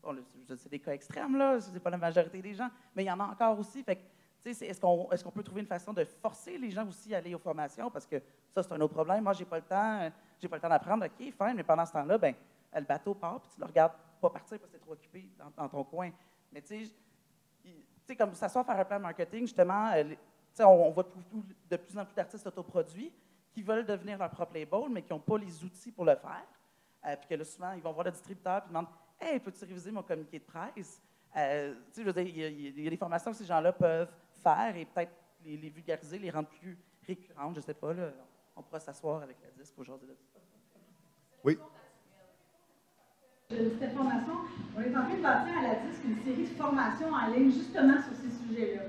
bon, c'est des cas extrêmes, là, c'est pas la majorité des gens, mais il y en a encore aussi. Fait que, est-ce qu'on peut trouver une façon de forcer les gens aussi à aller aux formations? Parce que ça, c'est un autre problème. Moi, j'ai pas le temps d'apprendre. OK, fine, mais pendant ce temps-là, le bateau part, puis tu le regardes pas partir parce que tu es trop occupé dans ton coin. Mais tu sais, comme s'asseoir faire un plan de marketing, justement, on voit de plus en plus d'artistes autoproduits qui veulent devenir leur propre label, mais qui n'ont pas les outils pour le faire. Puis que là, souvent, ils vont voir le distributeur et demandent « Hey, peux-tu réviser mon communiqué de presse? » Je veux dire, il y a des formations que ces gens-là peuvent faire et peut-être les vulgariser, les rendre plus récurrentes. Je ne sais pas, là, on pourra s'asseoir avec la disque aujourd'hui. Oui. Une petite information. On est en train de bâtir à la disque une série de formations en ligne justement sur ces sujets-là.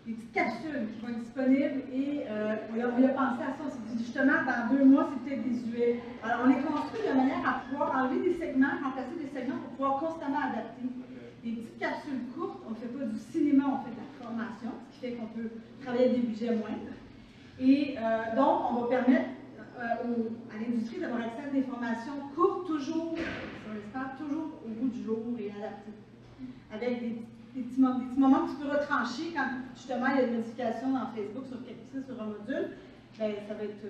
Des petites capsules qui vont être disponibles et on a pensé à ça. Justement, dans 2 mois, c'est peut-être désuet. Alors, on est construit de manière à pouvoir enlever des segments, remplacer des segments pour pouvoir constamment adapter. Des petites capsules courtes, on ne fait pas du cinéma, on fait de la formation, ce qui fait qu'on peut travailler avec des budgets moindres. Et donc, on va permettre à l'industrie d'avoir accès à des formations courtes, toujours, on l'espère, toujours au bout du jour et adaptées. Avec des petits moments que tu peux retrancher quand, justement, il y a une modification dans Facebook sur quelque chose, sur un module, ça va être,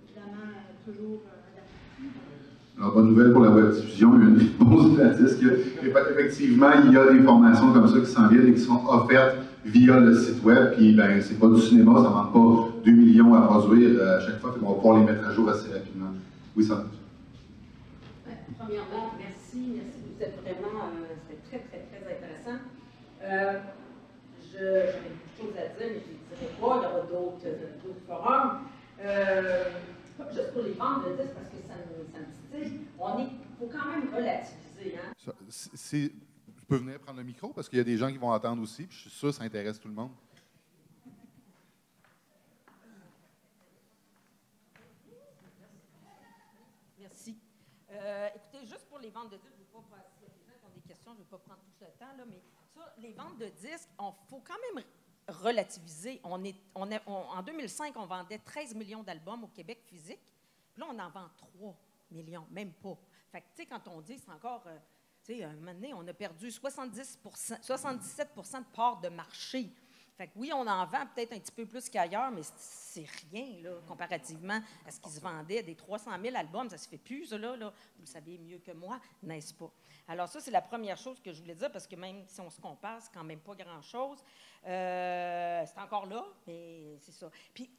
évidemment, toujours adapté. Alors, bonne nouvelle pour la web diffusion, il y a une réponse de la disque. Effectivement, il y a des formations comme ça qui s'en viennent et qui sont offertes via le site web. Puis, c'est pas du cinéma, ça ne demande pas 2 millions à produire à chaque fois, on va pouvoir les mettre à jour assez rapidement. Oui, ça. Premièrement, merci. Vous êtes vraiment, c'était très intéressant. J'avais beaucoup de choses à dire, mais je ne dirai pas. Il y aura d'autres forums. Juste pour les ventes de disques, parce que ça me titille, il faut quand même relativiser. Hein? Tu peux venir prendre le micro, parce qu'il y a des gens qui vont entendre aussi, puis je suis sûr que ça intéresse tout le monde. Merci. Écoutez, juste pour les ventes de disques, je ne veux pas passer, il y a des gens qui ont des questions, je ne vais pas prendre tout ce temps, là, mais ça, les ventes de disques, il faut quand même relativiser. En 2005, on vendait 13 millions d'albums au Québec physique. Là, on en vend 3 millions, même pas. Fait que, tu sais, quand on dit, c'est encore, tu sais, un moment donné, on a perdu 77 de part de marché. Fait que oui, on en vend peut-être un petit peu plus qu'ailleurs, mais c'est rien, là, comparativement à ce qui se vendait. Des 300 000 albums, ça se fait plus, ça, là. Vous le savez mieux que moi, n'est-ce pas? Alors ça, c'est la première chose que je voulais dire, parce que même si on se compare, c'est quand même pas grand-chose. C'est encore là, mais c'est ça. Puis,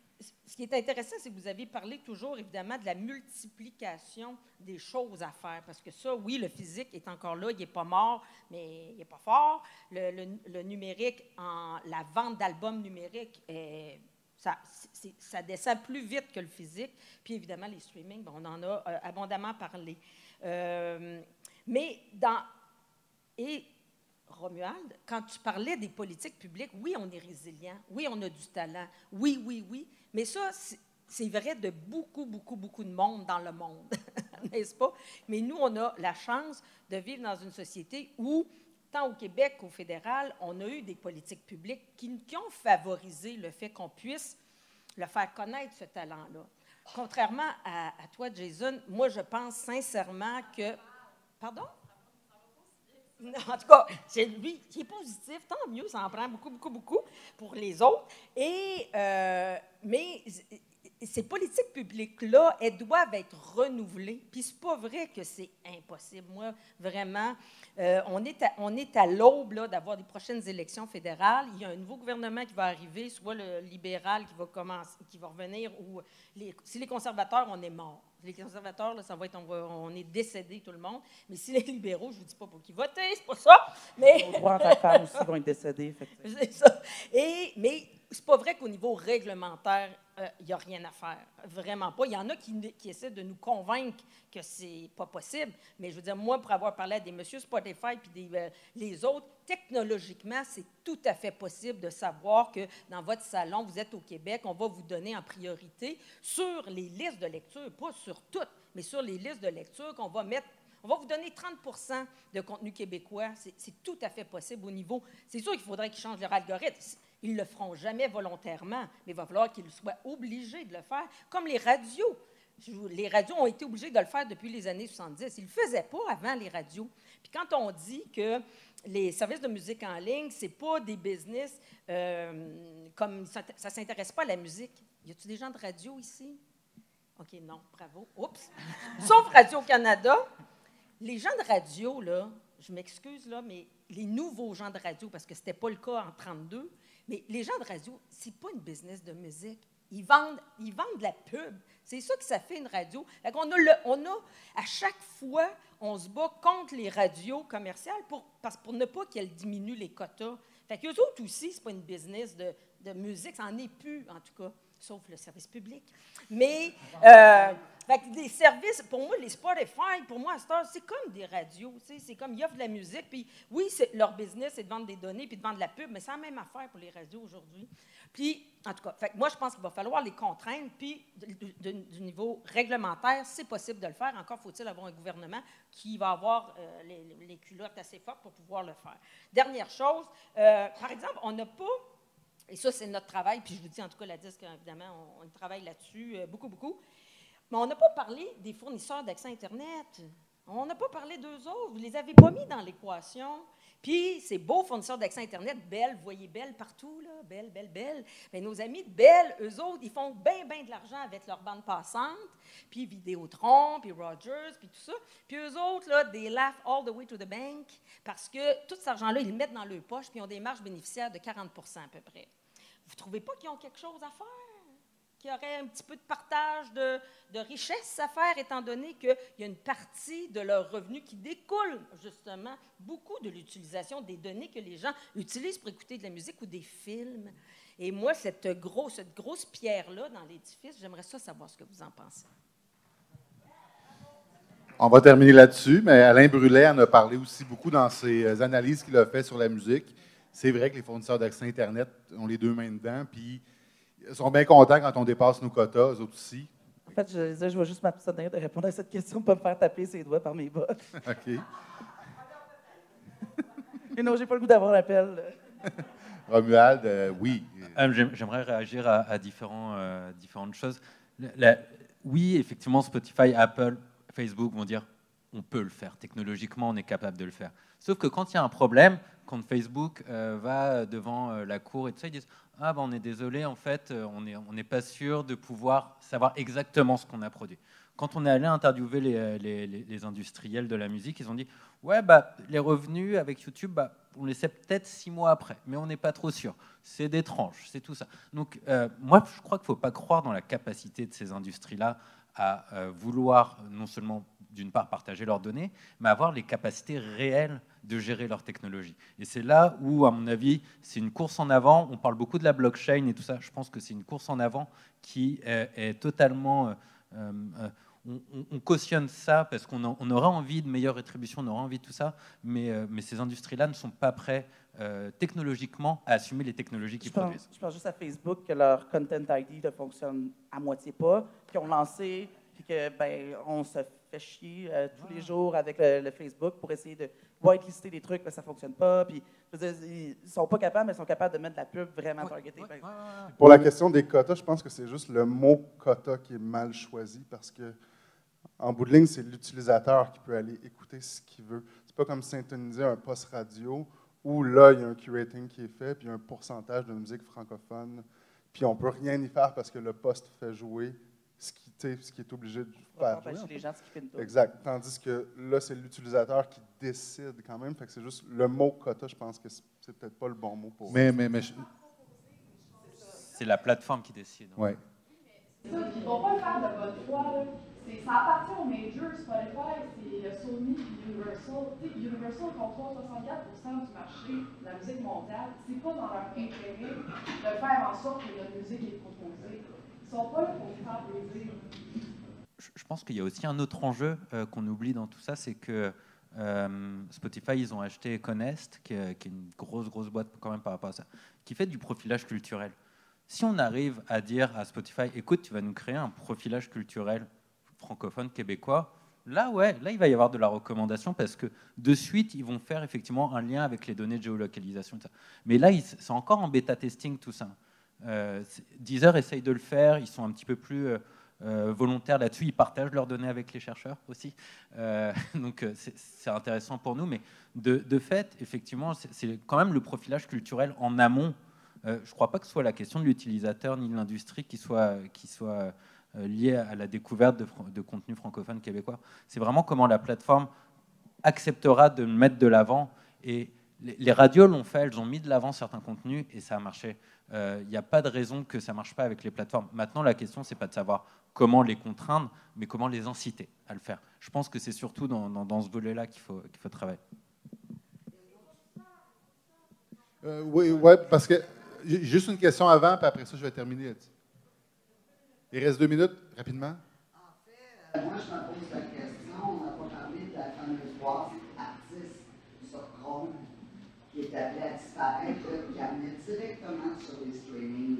ce qui est intéressant, c'est que vous avez parlé toujours, évidemment, de la multiplication des choses à faire. Parce que ça, oui, le physique est encore là, il n'est pas mort, mais il n'est pas fort. Le numérique, la vente d'albums numériques, ça descend plus vite que le physique. Puis, évidemment, les streamings, on en a abondamment parlé. Romuald, quand tu parlais des politiques publiques, oui, on est résilient, oui, on a du talent, oui, mais ça, c'est vrai de beaucoup de monde dans le monde, n'est-ce pas? Mais nous, on a la chance de vivre dans une société où, tant au Québec qu'au fédéral, on a eu des politiques publiques qui ont favorisé le fait qu'on puisse le faire connaître, ce talent-là. Contrairement à toi, Jason, moi, je pense sincèrement que... Pardon? Non, en tout cas, c'est lui qui est positif, tant mieux, ça en prend beaucoup pour les autres. Mais ces politiques publiques-là, elles doivent être renouvelées. Puis c'est pas vrai que c'est impossible. Moi, vraiment, on est à l'aube là, d'avoir des prochaines élections fédérales. Il y a un nouveau gouvernement qui va arriver, soit le libéral qui va revenir, ou si les conservateurs, on est mort. Les conservateurs, là, ça va être, on est décédés, tout le monde. Mais si les libéraux, je ne vous dis pas pour qui voter, c'est pas ça. Mais les droits en femmes aussi vont être décédés. C'est ça. Mais c'est pas vrai qu'au niveau réglementaire, il n'y a rien à faire. Vraiment pas. Il y en a qui essaient de nous convaincre que c'est pas possible. Mais je veux dire, moi, pour avoir parlé à des messieurs Spotify puis les autres, technologiquement, c'est tout à fait possible de savoir que dans votre salon, vous êtes au Québec, on va vous donner en priorité sur les listes de lecture, pas sur toutes, mais sur les listes de lecture qu'on va mettre. On va vous donner 30 de contenu québécois. C'est tout à fait possible au niveau. C'est sûr qu'il faudrait qu'ils changent leur algorithme. Ils ne le feront jamais volontairement, mais il va falloir qu'ils soient obligés de le faire, comme les radios. Les radios ont été obligés de le faire depuis les années 70. Ils ne le faisaient pas avant, les radios. Puis quand on dit que les services de musique en ligne, ce n'est pas des business comme ça ne s'intéresse pas à la musique. Y a-t-il des gens de radio ici? OK, non, bravo. Oups. Sauf Radio-Canada. Les gens de radio, là, je m'excuse, là, mais les nouveaux gens de radio, parce que ce n'était pas le cas en 1932, mais les gens de radio, ce n'est pas une business de musique. Ils vendent de la pub. C'est ça que ça fait une radio. À chaque fois, on se bat contre les radios commerciales pour ne pas qu'elles diminuent les quotas. Fait qu'eux autres aussi, ce n'est pas une business de musique, ça n'en est plus, en tout cas, sauf le service public. Mais fait que des services, pour moi, les Spotify, pour moi, à cette heure, c'est comme des radios. C'est comme, ils offrent de la musique, puis oui, leur business, c'est de vendre des données puis de vendre de la pub, mais c'est la même affaire pour les radios aujourd'hui. Puis, en tout cas, fait que moi, je pense qu'il va falloir les contraindre, puis du niveau réglementaire, c'est possible de le faire. Encore faut-il avoir un gouvernement qui va avoir les culottes assez fortes pour pouvoir le faire. Dernière chose, par exemple, on n'a pas... Et ça, c'est notre travail, puis je vous dis, en tout cas, la disque, évidemment, on travaille là-dessus beaucoup. Mais on n'a pas parlé des fournisseurs d'accès Internet. On n'a pas parlé d'eux autres. Vous ne les avez pas mis dans l'équation. Puis, ces beaux fournisseurs d'accès Internet, Bell, vous voyez Bell partout, là, Bell. Bien, nos amis de Bell, eux autres, ils font bien de l'argent avec leur bande passante, puis Vidéotron, puis Rogers, puis tout ça. Puis eux autres, là, they laugh all the way to the bank, parce que tout cet argent-là, ils le mettent dans leur poche, puis ils ont des marges bénéficiaires de 40 à peu près. Vous ne trouvez pas qu'ils ont quelque chose à faire? Qu'il y aurait un petit peu de partage de richesse à faire, étant donné qu'il y a une partie de leurs revenus qui découle, justement, beaucoup de l'utilisation des données que les gens utilisent pour écouter de la musique ou des films. Et moi, cette grosse pierre-là dans l'édifice, j'aimerais savoir ce que vous en pensez. On va terminer là-dessus, mais Alain Brulet en a parlé aussi beaucoup dans ses analyses qu'il a faites sur la musique. C'est vrai que les fournisseurs d'accès Internet ont les deux mains dedans, puis ils sont bien contents quand on dépasse nos quotas, eux autres aussi. En fait, je vais juste m'abstenir de répondre à cette question pour ne pas me faire taper ses doigts par mes bottes. OK. Et non, j'ai pas le goût d'avoir l'appel. Romuald, oui. J'aimerais réagir à différentes choses. oui, effectivement, Spotify, Apple, Facebook vont dire on peut le faire. Technologiquement, on est capable de le faire. Sauf que quand il y a un problème, quand Facebook va devant la cour et tout ça, ils disent ah ben on est désolé, en fait, on n'est pas sûr de pouvoir savoir exactement ce qu'on a produit. Quand on est allé interviewer les industriels de la musique, ils ont dit ouais bah les revenus avec YouTube, bah, on les sait peut-être 6 mois après, mais on n'est pas trop sûr. C'est des tranches, c'est tout ça. Donc moi je crois qu'il ne faut pas croire dans la capacité de ces industries-là à vouloir non seulement d'une part partager leurs données, mais avoir les capacités réelles de gérer leur technologie. Et c'est là où, à mon avis, c'est une course en avant. On parle beaucoup de la blockchain et tout ça. Je pense que c'est une course en avant qui est totalement... on cautionne ça parce qu'on aurait envie de meilleures rétributions, on aurait envie de tout ça, mais ces industries-là ne sont pas prêtes technologiquement à assumer les technologies qu'ils produisent. Je pense juste à Facebook que leur Content ID ne fonctionne à moitié pas, qu'ils ont lancé, puis que ben, on se fait chier tous les jours avec le Facebook pour essayer de whitelister des trucs, mais ça ne fonctionne pas. Puis, je veux dire, ils ne sont pas capables, mais ils sont capables de mettre de la pub vraiment targetée. Pour la question des quotas, je pense que c'est juste le mot quota qui est mal choisi parce que, en bout de ligne, c'est l'utilisateur qui peut aller écouter ce qu'il veut. C'est pas comme syntoniser un poste radio où là, il y a un curating qui est fait, puis il y a un pourcentage de musique francophone, puis on ne peut rien y faire parce que le poste fait jouer ce qui est obligé de faire jouer. Les gens skippent tout. Exact. Tandis que là, c'est l'utilisateur qui décide quand même. Fait que c'est juste le mot quota, je pense que c'est peut-être pas le bon mot pour C'est la plateforme qui décide. Ouais. C'est ça, puis ils ne vont pas le faire de bonne foi. Ça appartient aux majors, Spotify, c'est Sony et Universal. Universal contrôle 64% du marché de la musique mondiale. C'est pas dans leur intérêt de faire en sorte que notre musique est proposée. Ils ne sont pas là pour nous faire plaisir. Je pense qu'il y a aussi un autre enjeu qu'on oublie dans tout ça, c'est que Spotify, ils ont acheté Econest, qui est une grosse boîte quand même par rapport à ça, qui fait du profilage culturel. Si on arrive à dire à Spotify, écoute, tu vas nous créer un profilage culturel francophone québécois, là, il va y avoir de la recommandation parce que de suite, ils vont faire effectivement un lien avec les données de géolocalisation. Ça. Mais là, c'est encore en bêta-testing tout ça. Deezer essaye de le faire, ils sont un petit peu plus volontaires là-dessus, ils partagent leurs données avec les chercheurs aussi. Donc c'est intéressant pour nous, mais de fait, effectivement, c'est quand même le profilage culturel en amont. Je ne crois pas que ce soit la question de l'utilisateur ni de l'industrie qui soit liée à la découverte de contenu francophone québécois. C'est vraiment comment la plateforme acceptera de mettre de l'avant. Et les radios l'ont fait, elles ont mis de l'avant certains contenus et ça a marché. Il n'y a pas de raison que ça ne marche pas avec les plateformes. Maintenant, la question, ce n'est pas de savoir comment les contraindre, mais comment les inciter à le faire. Je pense que c'est surtout dans ce volet-là qu'il faut travailler. Oui, parce que juste une question avant, puis après ça, je vais terminer là-dessus. Il reste 2 minutes, rapidement. En fait, moi, je me pose la question, on n'a pas parlé de la fameuse boîte artiste sur Chrome qui est appelée à disparaître, qui amenait directement sur les streaming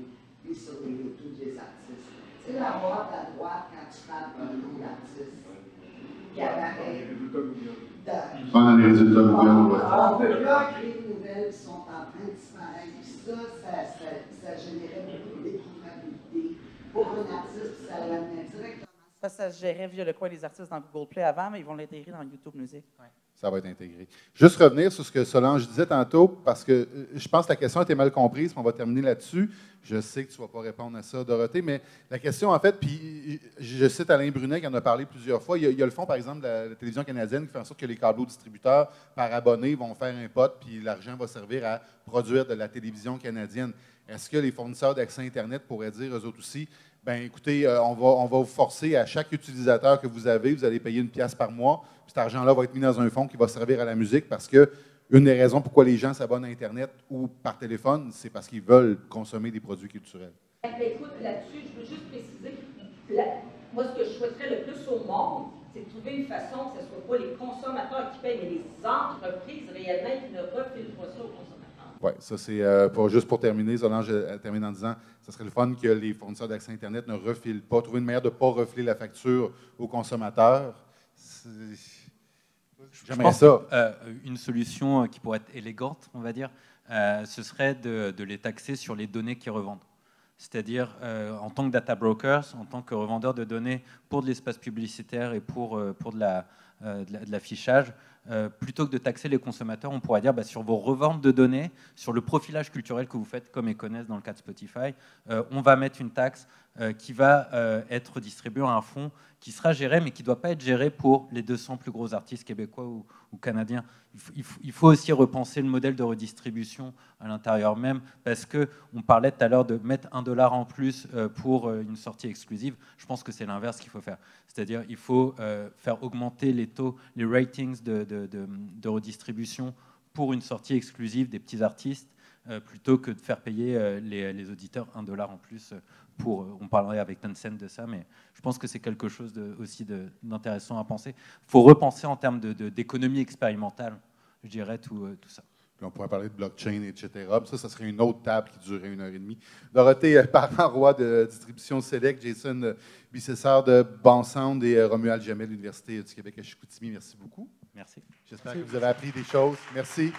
et sur les YouTube des artistes. Tu sais, la boîte à droite, quand tu tapes un nom d'artiste, qui apparaît Dans les résultats Google. On peut pas créer de nouvelles qui sont en train de disparaître. Puis ça générait beaucoup d'équitabilité pour un artiste, ça l'amenait directement. Ça se gérait via le coin des artistes dans Google Play avant, mais ils vont l'intégrer dans YouTube Music. Ouais. Ça va être intégré. Juste revenir sur ce que Solange disait tantôt, parce que je pense que la question a été mal comprise, puis on va terminer là-dessus. Je sais que tu ne vas pas répondre à ça, Dorothée, mais la question, en fait, puis je cite Alain Brunet qui en a parlé plusieurs fois. Il y a le fonds, par exemple, de la télévision canadienne qui fait en sorte que les câbleaux distributeurs par abonné vont faire un pot, puis l'argent va servir à produire de la télévision canadienne. Est-ce que les fournisseurs d'accès Internet pourraient dire, eux autres aussi, bien, écoutez, on va vous forcer à chaque utilisateur que vous avez, vous allez payer 1 pièce par mois, puis cet argent-là va être mis dans un fonds qui va servir à la musique parce que une des raisons pourquoi les gens s'abonnent à Internet ou par téléphone, c'est parce qu'ils veulent consommer des produits culturels. Écoute, là-dessus, je veux juste préciser, moi, ce que je souhaiterais le plus au monde, c'est de trouver une façon que ce ne soit pas les consommateurs qui payent, mais les entreprises réellement qui ne refilent pas ça aux consommateurs. Oui, ça c'est juste pour terminer. Solange termine en disant ça serait le fun que les fournisseurs d'accès Internet ne refilent pas, trouver une manière de ne pas refiler la facture aux consommateurs. J'aimerais ça. Une solution qui pourrait être élégante, on va dire, ce serait de les taxer sur les données qu'ils revendent. c'est-à-dire en tant que data brokers, en tant que revendeurs de données pour de l'espace publicitaire et pour de l'affichage, plutôt que de taxer les consommateurs, on pourrait dire sur vos reventes de données, sur le profilage culturel que vous faites, comme Econes dans le cas de Spotify, on va mettre une taxe qui va être distribuée à un fonds qui sera géré, mais qui ne doit pas être géré pour les 200 plus gros artistes québécois ou canadiens. Il faut aussi repenser le modèle de redistribution à l'intérieur même, parce qu'on parlait tout à l'heure de mettre $1 en plus pour une sortie exclusive. Je pense que c'est l'inverse qu'il faut faire. C'est-à-dire il faut faire augmenter les taux, les ratings de redistribution pour une sortie exclusive des petits artistes, plutôt que de faire payer les auditeurs $1 en plus. On parlerait avec Tencent de ça, mais je pense que c'est quelque chose aussi d'intéressant à penser. Il faut repenser en termes d'économie expérimentale, je dirais, tout ça. Puis on pourrait parler de blockchain, etc. Ça serait une autre table qui durerait 1h30. Dorothée Parent-Roy de Distribution Select, Jason Bissessard de Bansound et Romuald Jamel de l'Université du Québec à Chicoutimi. Merci beaucoup. Merci. J'espère que vous avez appris des choses. Merci.